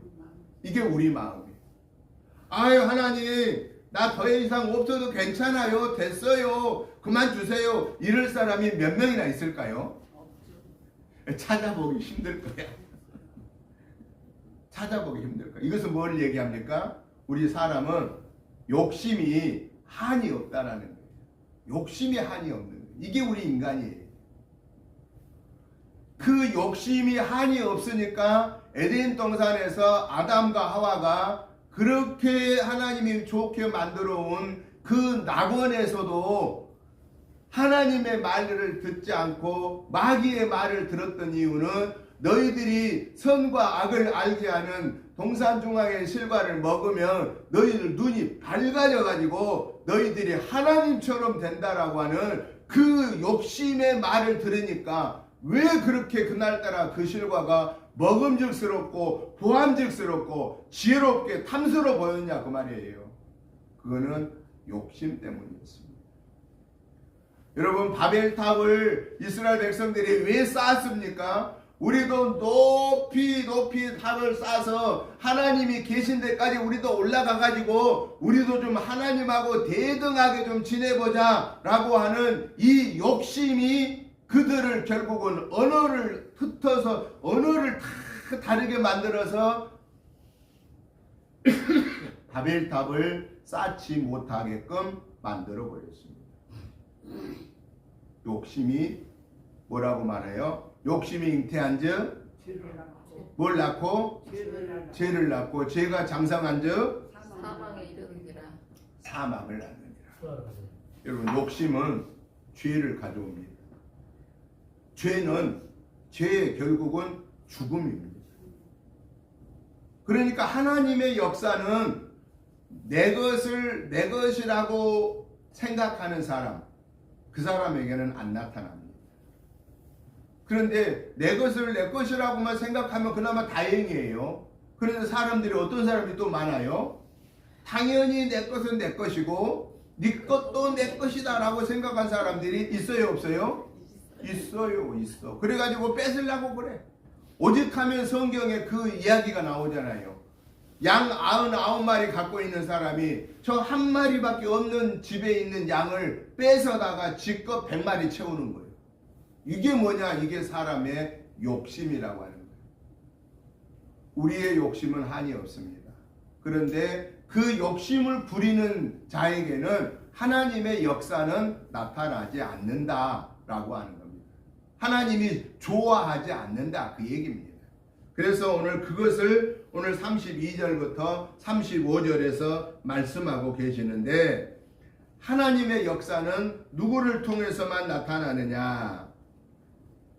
이게 우리 마음이에요. 아유, 하나님, 나 더 이상 없어도 괜찮아요. 됐어요. 그만 주세요. 이럴 사람이 몇 명이나 있을까요? 찾아보기 힘들 거야. 찾아보기 힘들 거야. 이것은 뭘 얘기합니까? 우리 사람은 욕심이 한이 없다라는 거예요. 욕심이 한이 없는 거예요. 이게 우리 인간이에요. 그 욕심이 한이 없으니까 에덴 동산에서 아담과 하와가 그렇게 하나님이 좋게 만들어 온 그 낙원에서도 하나님의 말을 듣지 않고 마귀의 말을 들었던 이유는 너희들이 선과 악을 알게 하는 동산 중앙의 실과를 먹으면 너희들 눈이 밝아져 가지고 너희들이 하나님처럼 된다라고 하는 그 욕심의 말을 들으니까, 왜 그렇게 그날따라 그 실과가 먹음직스럽고 보암직스럽고 지혜롭게 탐스러워 보였냐 그 말이에요. 그거는 욕심 때문이었습니다. 여러분, 바벨탑을 이스라엘 백성들이 왜 쌓았습니까? 우리도 높이 탑을 쌓아서 하나님이 계신 데까지 우리도 올라가 가지고 우리도 좀 하나님하고 대등하게 좀 지내보자 라고 하는 이 욕심이 그들을 결국은 언어를 흩어서 언어를 다 다르게 만들어서 바벨탑을 쌓지 못하게끔 만들어 버렸습니다. 욕심이 뭐라고 말해요? 욕심이 잉태한즉 뭘 낳고? 죄를 낳고, 죄가 장성한즉 사망에 이르느니라. 사망을 낳느니라. 여러분, 욕심은 죄를 가져옵니다. 죄의 결국은 죽음입니다. 그러니까 하나님의 역사는 내 것이라고 생각하는 사람, 그 사람에게는 안 나타납니다. 그런데 내 것을 내 것이라고만 생각하면 그나마 다행이에요. 그런데 사람들이, 어떤 사람이 또 많아요. 당연히 내 것은 내 것이고 네 것도 내 것이다 라고 생각한 사람들이 있어요, 없어요? 있어. 그래가지고 뺏으려고 그래. 오직 하면 성경에 그 이야기가 나오잖아요. 양 99마리 갖고 있는 사람이 저 한 마리밖에 없는 집에 있는 양을 뺏어다가 지껏 100마리 채우는 거예요. 이게 뭐냐? 이게 사람의 욕심이라고 하는 거예요. 우리의 욕심은 한이 없습니다. 그런데 그 욕심을 부리는 자에게는 하나님의 역사는 나타나지 않는다라고 하는 겁니다. 하나님이 좋아하지 않는다, 그 얘기입니다. 그래서 오늘 그것을 오늘 32절부터 35절에서 말씀하고 계시는데, 하나님의 역사는 누구를 통해서만 나타나느냐?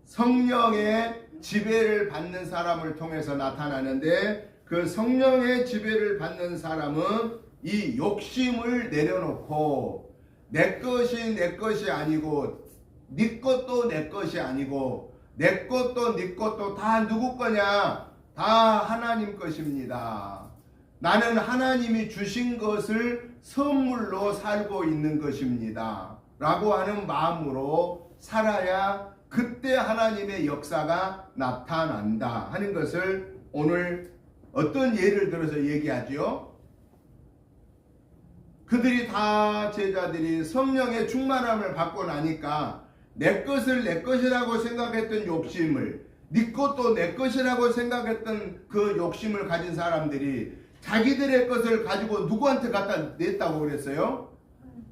성령의 지배를 받는 사람을 통해서 나타나는데, 그 성령의 지배를 받는 사람은 이 욕심을 내려놓고 내 것이 내 것이 아니고 네 것도 내 것이 아니고 내 것도 네 것도 다 누구 거냐? 다 하나님 것입니다. 나는 하나님이 주신 것을 선물로 살고 있는 것입니다. 라고 하는 마음으로 살아야 그때 하나님의 역사가 나타난다 하는 것을 오늘 어떤 예를 들어서 얘기하죠. 그들이 다 제자들이 성령의 충만함을 받고 나니까 내 것을 내 것이라고 생각했던 욕심을, 네 것도 내 것이라고 생각했던 그 욕심을 가진 사람들이 자기들의 것을 가지고 누구한테 갖다 냈다고 그랬어요?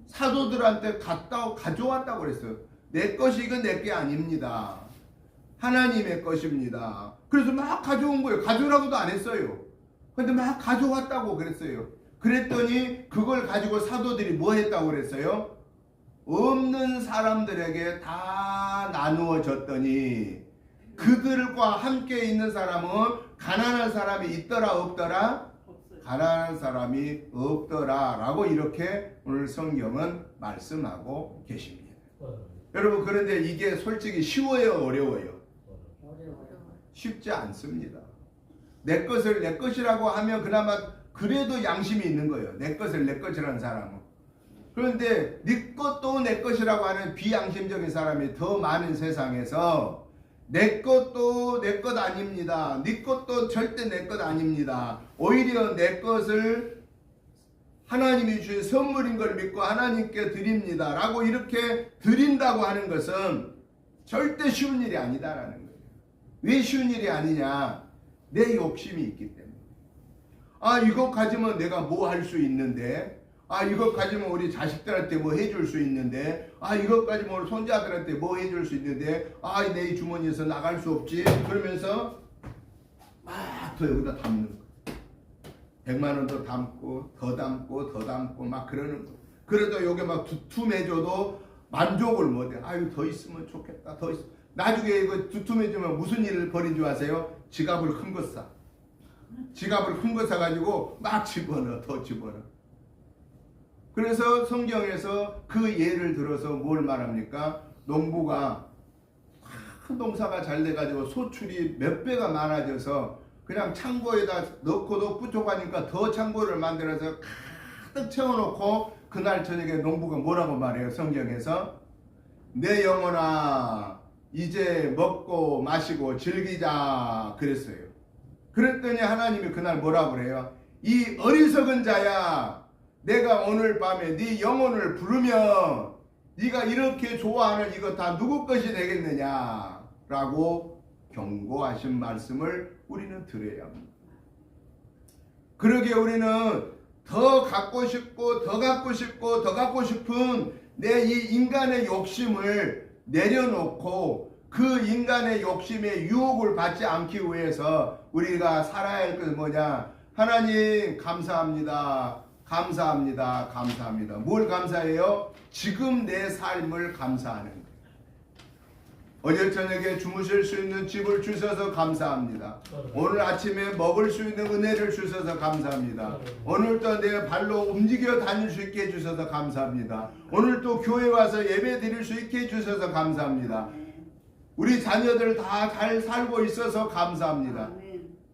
사도들한테 가져왔다고 그랬어요. 내 것이 이건 내 게 아닙니다. 하나님의 것입니다. 그래서 막 가져온 거예요. 가져오라고도 안 했어요. 근데 막 가져왔다고 그랬어요. 그랬더니 그걸 가지고 사도들이 뭐 했다고 그랬어요? 없는 사람들에게 다 나누어 줬더니 그들과 함께 있는 사람은 가난한 사람이 있더라 없더라? 가난한 사람이 없더라 라고 이렇게 오늘 성경은 말씀하고 계십니다. 여러분, 그런데 이게 솔직히 쉬워요 어려워요? 쉽지 않습니다. 내 것을 내 것이라고 하면 그나마 그래도 양심이 있는 거예요. 내 것을 내 것이라는 사람은. 그런데 네 것도 내 것이라고 하는 비양심적인 사람이 더 많은 세상에서 내 것도 내 것 아닙니다. 네 것도 절대 내 것 아닙니다. 오히려 내 것을 하나님이 주신 선물인 걸 믿고 하나님께 드립니다. 라고 이렇게 드린다고 하는 것은 절대 쉬운 일이 아니다라는 거예요. 왜 쉬운 일이 아니냐? 내 욕심이 있기 때문에. 아, 이거 가지면 내가 뭐 할 수 있는데, 아, 이것 가지면 우리 자식들한테 뭐 해줄 수 있는데, 아, 이것 가지면 우리 손자들한테 뭐 해줄 수 있는데, 아, 내 주머니에서 나갈 수 없지. 그러면서 막 더 여기다 담는 거. 100만 원도 담고 더 담고 더 담고 막 그러는 거. 그래도 여기 막 두툼해져도 만족을 못해. 아유, 더 있으면 좋겠다. 더 있. 나중에 이거 두툼해지면 무슨 일을 벌인 줄 아세요? 지갑을 큰 거 싸. 지갑을 큰 거 사가지고 막 집어넣어. 더 집어넣어. 그래서 성경에서 그 예를 들어서 뭘 말합니까? 농부가 큰 농사가 잘 돼가지고 소출이 몇 배가 많아져서 그냥 창고에다 넣고도 부족하니까 더 창고를 만들어서 가득 채워놓고 그날 저녁에 농부가 뭐라고 말해요? 성경에서 내 영혼아 이제 먹고 마시고 즐기자 그랬어요. 그랬더니 하나님이 그날 뭐라고 그래요? 이 어리석은 자야, 내가 오늘 밤에 네 영혼을 부르면 네가 이렇게 좋아하는 이거 다 누구 것이 되겠느냐 라고 경고하신 말씀을 우리는 들어야 합니다. 그러기에 우리는 더 갖고 싶고 더 갖고 싶고 더 갖고 싶은 내 이 인간의 욕심을 내려놓고 그 인간의 욕심에 유혹을 받지 않기 위해서 우리가 살아야 할 것은 뭐냐? 하나님 감사합니다. 감사합니다. 감사합니다. 뭘 감사해요? 지금 내 삶을 감사하는 거예요. 어제 저녁에 주무실 수 있는 집을 주셔서 감사합니다. 오늘 아침에 먹을 수 있는 은혜를 주셔서 감사합니다. 오늘도 내 발로 움직여 다닐 수 있게 해주셔서 감사합니다. 오늘 또 교회 와서 예배 드릴 수 있게 해주셔서 감사합니다. 우리 자녀들 다 잘 살고 있어서 감사합니다.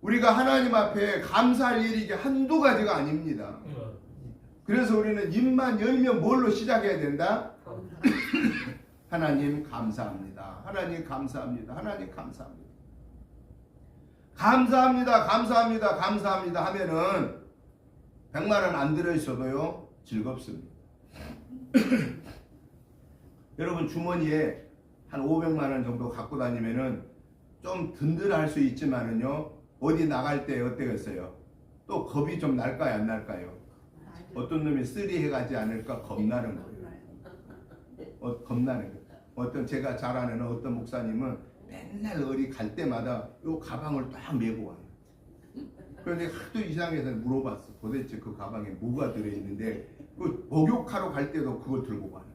우리가 하나님 앞에 감사할 일이 이게 한두 가지가 아닙니다. 그래서 우리는 입만 열면 뭘로 시작해야 된다? 하나님 감사합니다. 하나님 감사합니다. 하나님 감사합니다. 감사합니다. 감사합니다. 감사합니다 하면은 100만 원 안 들어있어도요 즐겁습니다. 여러분 주머니에 한 500만 원 정도 갖고 다니면은 좀 든든할 수 있지만은요 어디 나갈 때 어때겠어요? 또 겁이 좀 날까요 안 날까요? 어떤 놈이 쓰리해가지 않을까 겁나는 거예요. 겁나는 거예요. 어떤 제가 잘 아는 어떤 목사님은 맨날 어디 갈 때마다 요 가방을 딱 메고 와요. 그런데 하도 이상해서 물어봤어. 도대체 그 가방에 뭐가 들어있는데 그 목욕하러 갈 때도 그걸 들고 가요.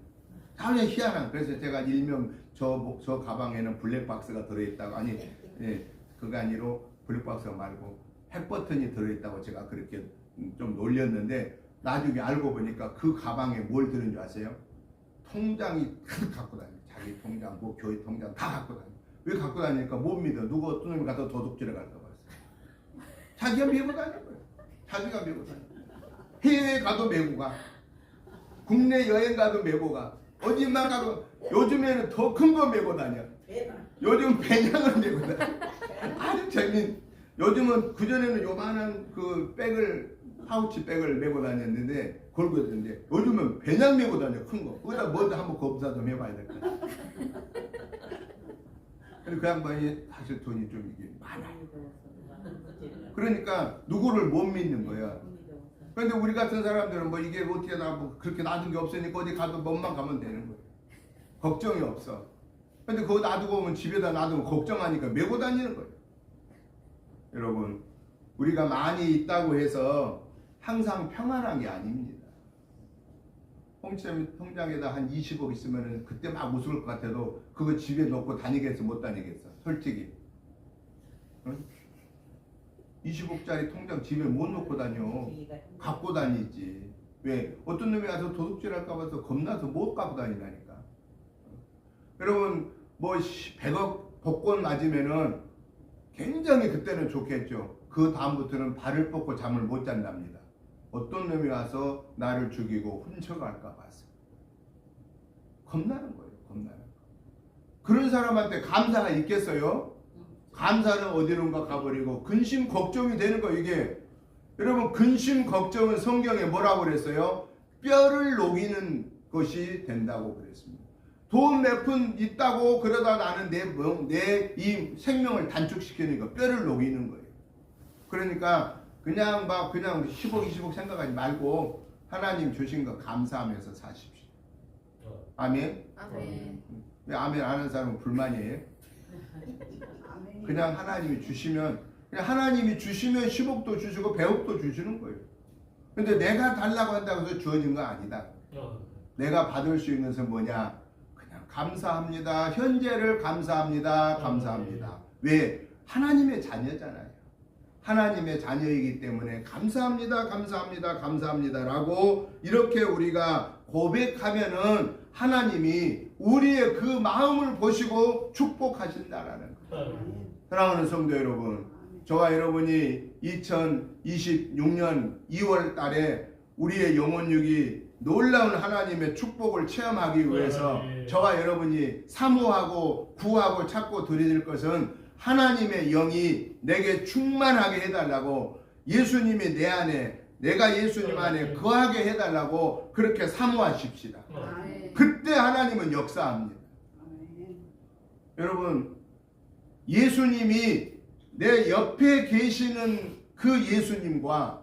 당연히 희한한. 그래서 제가 일명 저 가방에는 블랙박스가 들어있다고 아니 그거 아니로 블랙박스가 말고 핵버튼이 들어있다고 제가 그렇게 좀 놀렸는데 나중에 알고 보니까 그 가방에 뭘 들은 줄 아세요? 통장이 갖고 다녀요. 자기 통장, 뭐 교회 통장 다 갖고 다녀요. 왜 갖고 다니니까 못 믿어. 누가 어떤 놈이 가서 도둑질을 갈까 봐. 자기가 메고 다니는 거예요. 자기가 메고 다녀. 해외에 가도 메고 가. 국내 여행 가도 메고 가. 어디만 가도 요즘에는 더 큰 거 메고 다녀. 요즘 배낭을 메고 다녀. 아주 요즘은 그전에는 요만한 그 백을 파우치 백을 메고 다녔는데 걸고 있는데 요즘은 배낭 메고 다녀. 큰 거. 거기다 뭐도 한번 검사 좀 해봐야 될 것 같아. 근데 그 양반이 사실 돈이 좀 이게 많아요. 그러니까 누구를 못 믿는 거야. 그런데 우리 같은 사람들은 뭐 이게 어떻게 뭐 그렇게 놔둔 게 없으니까 어디 가도 몸만 가면 되는 거예요. 걱정이 없어. 근데 그거 놔두고 오면 집에다 놔두면 걱정하니까 메고 다니는 거예요. 여러분, 우리가 많이 있다고 해서 항상 평안한 게 아닙니다. 홍채 통장에다 한 20억 있으면 그때 막 웃을 것 같아도 그거 집에 놓고 다니겠어 못 다니겠어? 솔직히. 응? 20억짜리 통장 집에 못 놓고 다녀. 갖고 다니지. 왜? 어떤 놈이 와서 도둑질 할까 봐서 겁나서 못 갖고 다니다니까. 여러분 뭐 100억 복권 맞으면은 굉장히 그때는 좋겠죠. 그 다음부터는 발을 뻗고 잠을 못 잔답니다. 어떤 놈이 와서 나를 죽이고 훔쳐갈까 봐서. 겁나는 거예요. 겁나는 거. 그런 사람한테 감사가 있겠어요? 감사는 어디론가 가버리고 근심 걱정이 되는 거. 이게 여러분 근심 걱정은 성경에 뭐라고 그랬어요? 뼈를 녹이는 것이 된다고 그랬습니다. 돈 몇 푼 있다고 그러다 나는 내 이 생명을 단축시키는 거 뼈를 녹이는 거예요. 그러니까 그냥 10억 20억 생각하지 말고 하나님 주신 거 감사하면서 사십시오. 아멘. 아멘. 왜 아멘 안 하는 사람은 불만이에요? 그냥 하나님이 주시면 10억도 주시고 100억도 주시는 거예요. 근데 내가 달라고 한다고 해서 주어진 거 아니다. 내가 받을 수 있는 것은 뭐냐? 그냥 감사합니다. 현재를 감사합니다. 감사합니다. 왜? 하나님의 자녀잖아요. 하나님의 자녀이기 때문에 감사합니다. 감사합니다. 감사합니다라고 이렇게 우리가 고백하면은 하나님이 우리의 그 마음을 보시고 축복하신다라는 거예요. 사랑하는 성도 여러분, 저와 여러분이 2026년 2월 달에 우리의 영혼육이 놀라운 하나님의 축복을 체험하기 위해서 저와 여러분이 사모하고 구하고 찾고 드릴 것은 하나님의 영이 내게 충만하게 해달라고, 예수님이 내 안에, 내가 예수님 안에 거하게 해달라고 그렇게 사모하십시다. 그때 하나님은 역사합니다. 여러분, 예수님이 내 옆에 계시는 그 예수님과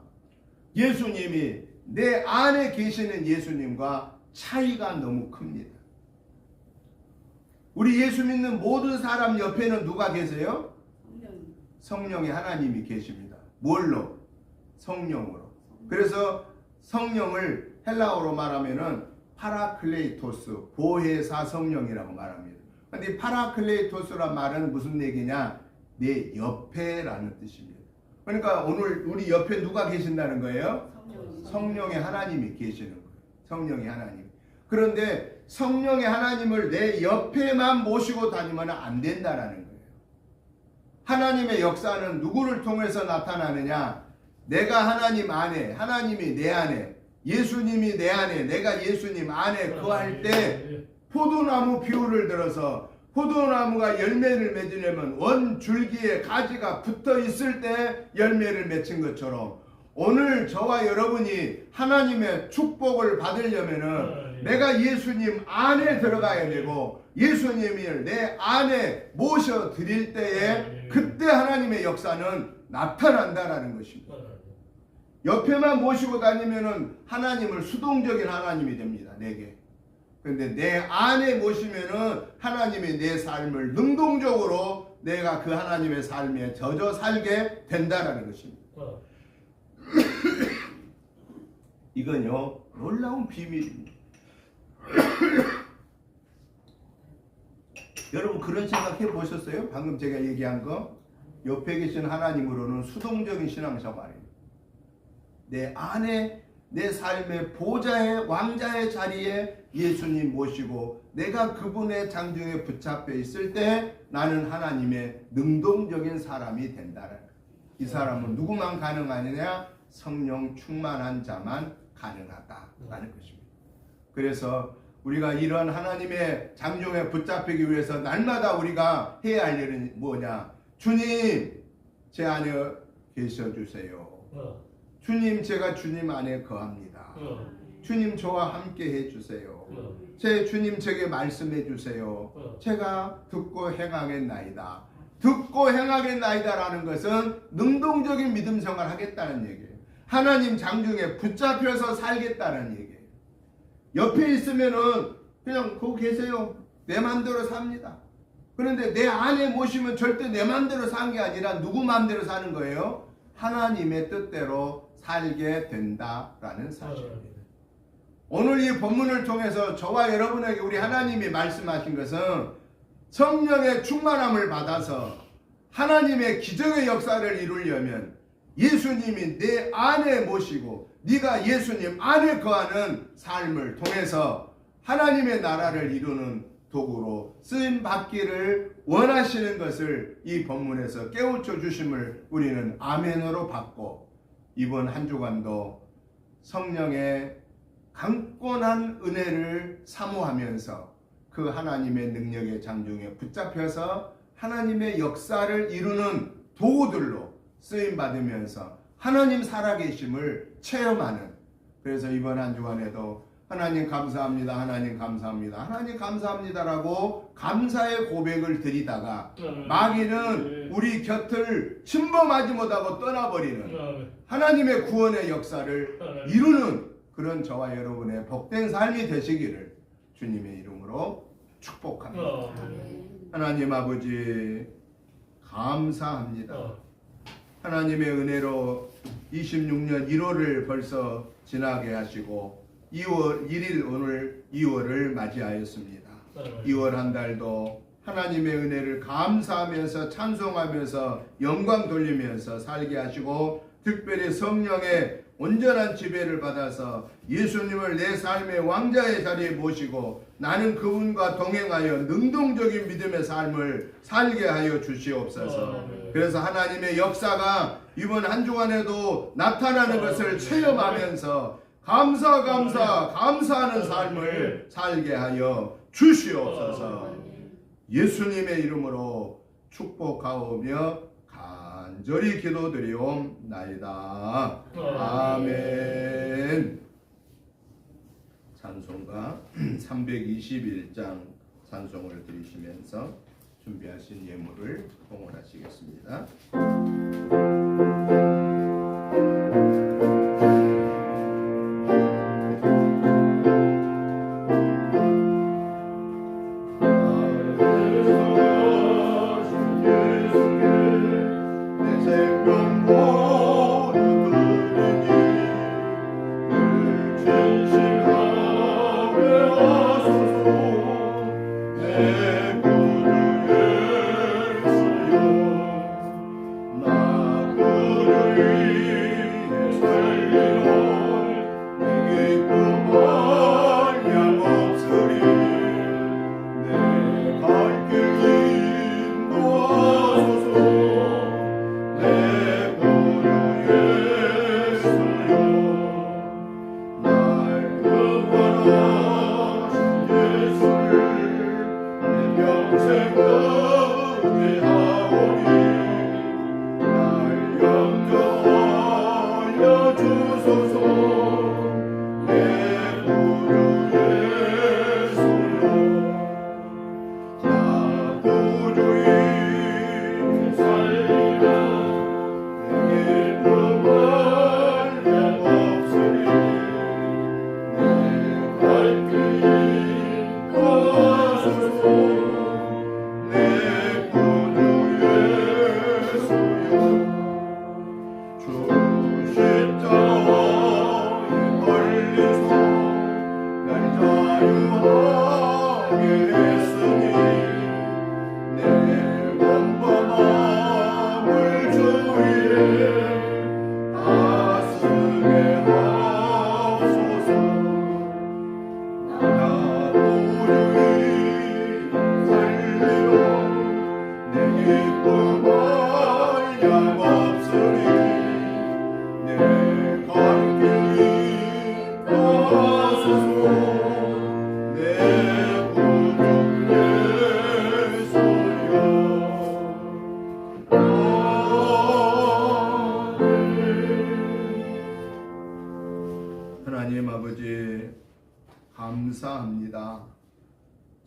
예수님이 내 안에 계시는 예수님과 차이가 너무 큽니다. 우리 예수 믿는 모든 사람 옆에는 누가 계세요? 성령의 하나님이 계십니다. 뭘로? 성령으로. 그래서 성령을 헬라어로 말하면은 파라클레이토스, 보혜사 성령이라고 말합니다. 근데 파라클레이토스란 말은 무슨 얘기냐? 내 옆에라는 뜻입니다. 그러니까 오늘 우리 옆에 누가 계신다는 거예요? 성령의 하나님이 계시는 거예요. 성령의 하나님. 그런데 성령의 하나님을 내 옆에만 모시고 다니면 안 된다라는 거예요. 하나님의 역사는 누구를 통해서 나타나느냐? 내가 하나님 안에, 하나님이 내 안에, 예수님이 내 안에, 내가 예수님 안에 거할 때 포도나무 비유를 들어서 포도나무가 열매를 맺으려면 원 줄기에 가지가 붙어 있을 때 열매를 맺힌 것처럼 오늘 저와 여러분이 하나님의 축복을 받으려면은 내가 예수님 안에 들어가야 되고 예수님을 내 안에 모셔 드릴 때에 그때 하나님의 역사는 나타난다라는 것입니다. 옆에만 모시고 다니면은 하나님을 수동적인 하나님이 됩니다. 내게. 근데 내 안에 모시면은 하나님이 내 삶을 능동적으로 내가 그 하나님의 삶에 젖어 살게 된다라는 것입니다. 이건요 놀라운 비밀입니다. 여러분 그런 생각해 보셨어요? 방금 제가 얘기한 거 옆에 계신 하나님으로는 수동적인 신앙생활입니다. 내 안에 내 삶의 보좌의 왕자의 자리에 예수님 모시고 내가 그분의 장중에 붙잡혀 있을 때 나는 하나님의 능동적인 사람이 된다는 거예요. 이 사람은 누구만 가능하느냐? 성령 충만한 자만 가능하다라는 것입니다. 그래서 우리가 이런 하나님의 장종에 붙잡히기 위해서 날마다 우리가 해야 할 일은 뭐냐? 주님, 제 안에 계셔 주세요. 주님, 제가 주님 안에 거합니다. 주님, 저와 함께 해 주세요. 제 주님, 제게 말씀해 주세요. 제가 듣고 행하겠나이다. 듣고 행하겠나이다라는 것은 능동적인 믿음 생활 하겠다는 얘기예요. 하나님 장중에 붙잡혀서 살겠다는 얘기예요. 옆에 있으면은 그냥 거기 계세요. 내 마음대로 삽니다. 그런데 내 안에 모시면 절대 내 마음대로 사는 게 아니라 누구 마음대로 사는 거예요? 하나님의 뜻대로 살게 된다라는 사실입니다. 오늘 이 본문을 통해서 저와 여러분에게 우리 하나님이 말씀하신 것은 성령의 충만함을 받아서 하나님의 기적의 역사를 이루려면 예수님이 내 안에 모시고 네가 예수님 안에 거하는 삶을 통해서 하나님의 나라를 이루는 도구로 쓰임 받기를 원하시는 것을 이 본문에서 깨우쳐 주심을 우리는 아멘으로 받고 이번 한 주간도 성령의 강권한 은혜를 사모하면서 그 하나님의 능력의 장중에 붙잡혀서 하나님의 역사를 이루는 도구들로 쓰임 받으면서 하나님 살아계심을 체험하는, 그래서 이번 한 주간에도 하나님 감사합니다, 하나님 감사합니다, 하나님 감사합니다라고 감사의 고백을 드리다가 마귀는 우리 곁을 침범하지 못하고 떠나버리는 하나님의 구원의 역사를 이루는 그런 저와 여러분의 복된 삶이 되시기를 주님의 이름으로 축복합니다. 하나님 아버지 감사합니다. 하나님의 은혜로 26년 1월을 벌써 지나게 하시고 2월 1일 오늘 2월을 맞이하였습니다. 2월 한 달도 하나님의 은혜를 감사하면서 찬송하면서 영광 돌리면서 살게 하시고 특별히 성령의 온전한 지배를 받아서 예수님을 내 삶의 왕자의 자리에 모시고 나는 그분과 동행하여 능동적인 믿음의 삶을 살게 하여 주시옵소서. 그래서 하나님의 역사가 이번 한 주간에도 나타나는 것을 체험하면서 감사하는 삶을 살게 하여 주시옵소서. 예수님의 이름으로 축복하오며 간절히 기도드리옵나이다. 아멘. 찬송가 321장 찬송을 드리시면서 준비하신 예물을 봉헌하시겠습니다. 나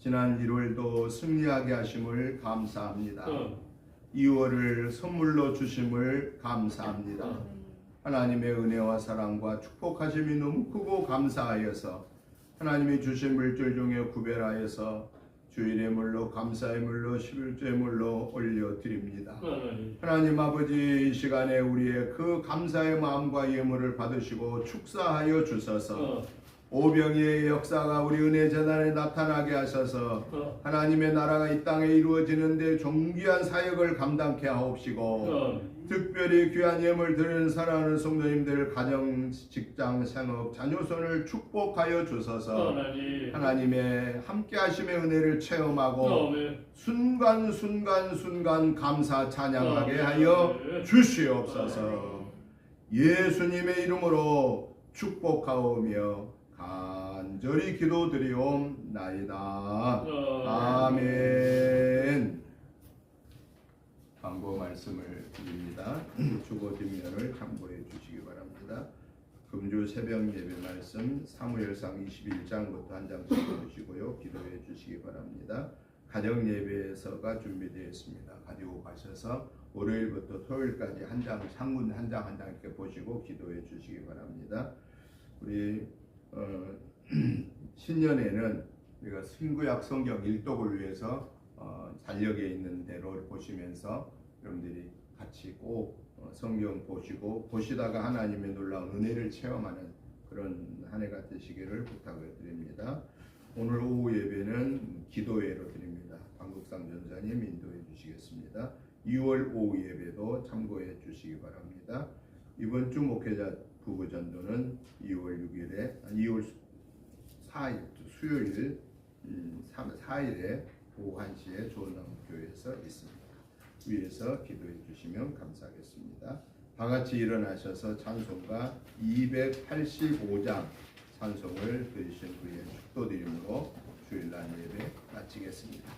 지난 1월도 승리하게 하심을 감사합니다. 2월을 선물로 주심을 감사합니다. 하나님의 은혜와 사랑과 축복하심이 너무 크고 감사하여서 하나님이 주신 물질 중에 구별하여서 주일의 물로 감사의 물로 11조의 물로 올려드립니다. 하나님 아버지, 이 시간에 우리의 그 감사의 마음과 예물을 받으시고 축사하여 주셔서 오병이의 역사가 우리 은혜 재단에 나타나게 하셔서 하나님의 나라가 이 땅에 이루어지는데 존귀한 사역을 감당케 하옵시고 특별히 귀한 예물 드리는 사랑하는 성도님들 가정, 직장, 생업, 자녀손을 축복하여 주셔서 하나님의 함께 하심의 은혜를 체험하고 순간 감사 찬양하게 하여 주시옵소서. 예수님의 이름으로 축복하오며 간절히 기도드리옵나이다. 아멘. 광고 말씀을 드립니다. 주보 뒷면을 참고해 주시기 바랍니다. 금주 새벽 예배 말씀 사무엘상 21장부터 한 장씩 보시고요. 기도해 주시기 바랍니다. 가정 예배서가 준비되어 있습니다. 가지고 가셔서 월요일부터 토요일까지 한 장, 상문 한 장 이렇게 보시고 기도해 주시기 바랍니다. 우리 신년에는 우리가 신구약 성경 일독을 위해서 달력에 있는 대로 보시면서 여러분들이 같이 꼭 성경 보시고 보시다가 하나님의 놀라운 은혜를 체험하는 그런 한 해가 되시기를 부탁을 드립니다. 오늘 오후 예배는 기도회로 드립니다. 방국상 전사님 인도해 주시겠습니다. 2월 오후 예배도 참고해 주시기 바랍니다. 이번 주 목회자 부부 전도는 2월 4일 수요일 4일에 오후 1시에 좋은나무 교회에서 있습니다. 위에서 기도해 주시면 감사하겠습니다. 다 같이 일어나셔서 찬송가 285장 찬송을 드리신 후에 축도드림으로 주일날 예배 마치겠습니다.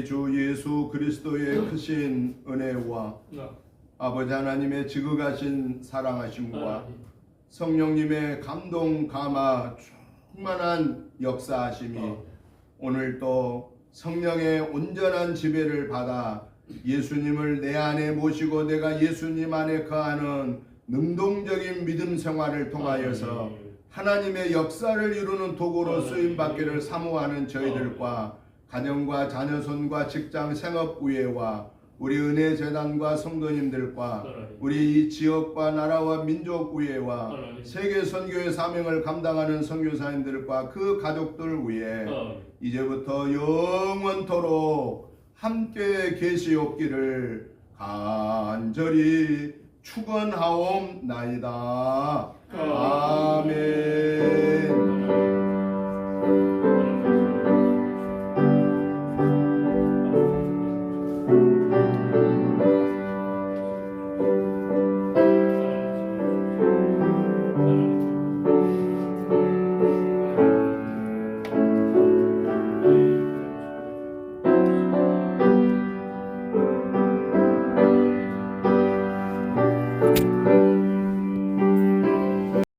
우리 주 예수 그리스도의 크신 은혜와 아버지 하나님의 지극하신 사랑하심과 성령님의 감동 감화 충만한 역사하심이 오늘 또 성령의 온전한 지배를 받아 예수님을 내 안에 모시고 내가 예수님 안에 거하는 능동적인 믿음 생활을 통하여서 하나님의 역사를 이루는 도구로 쓰임받기를 사모하는 저희들과 가정과 자녀손과 직장 생업부회와 우리 은혜재단과 성도님들과 우리 이 지역과 나라와 민족의회와 세계선교의 사명을 감당하는 선교사님들과 그 가족들 위해 이제부터 영원토록 함께 계시옵기를 간절히 축원하옵나이다. 아멘.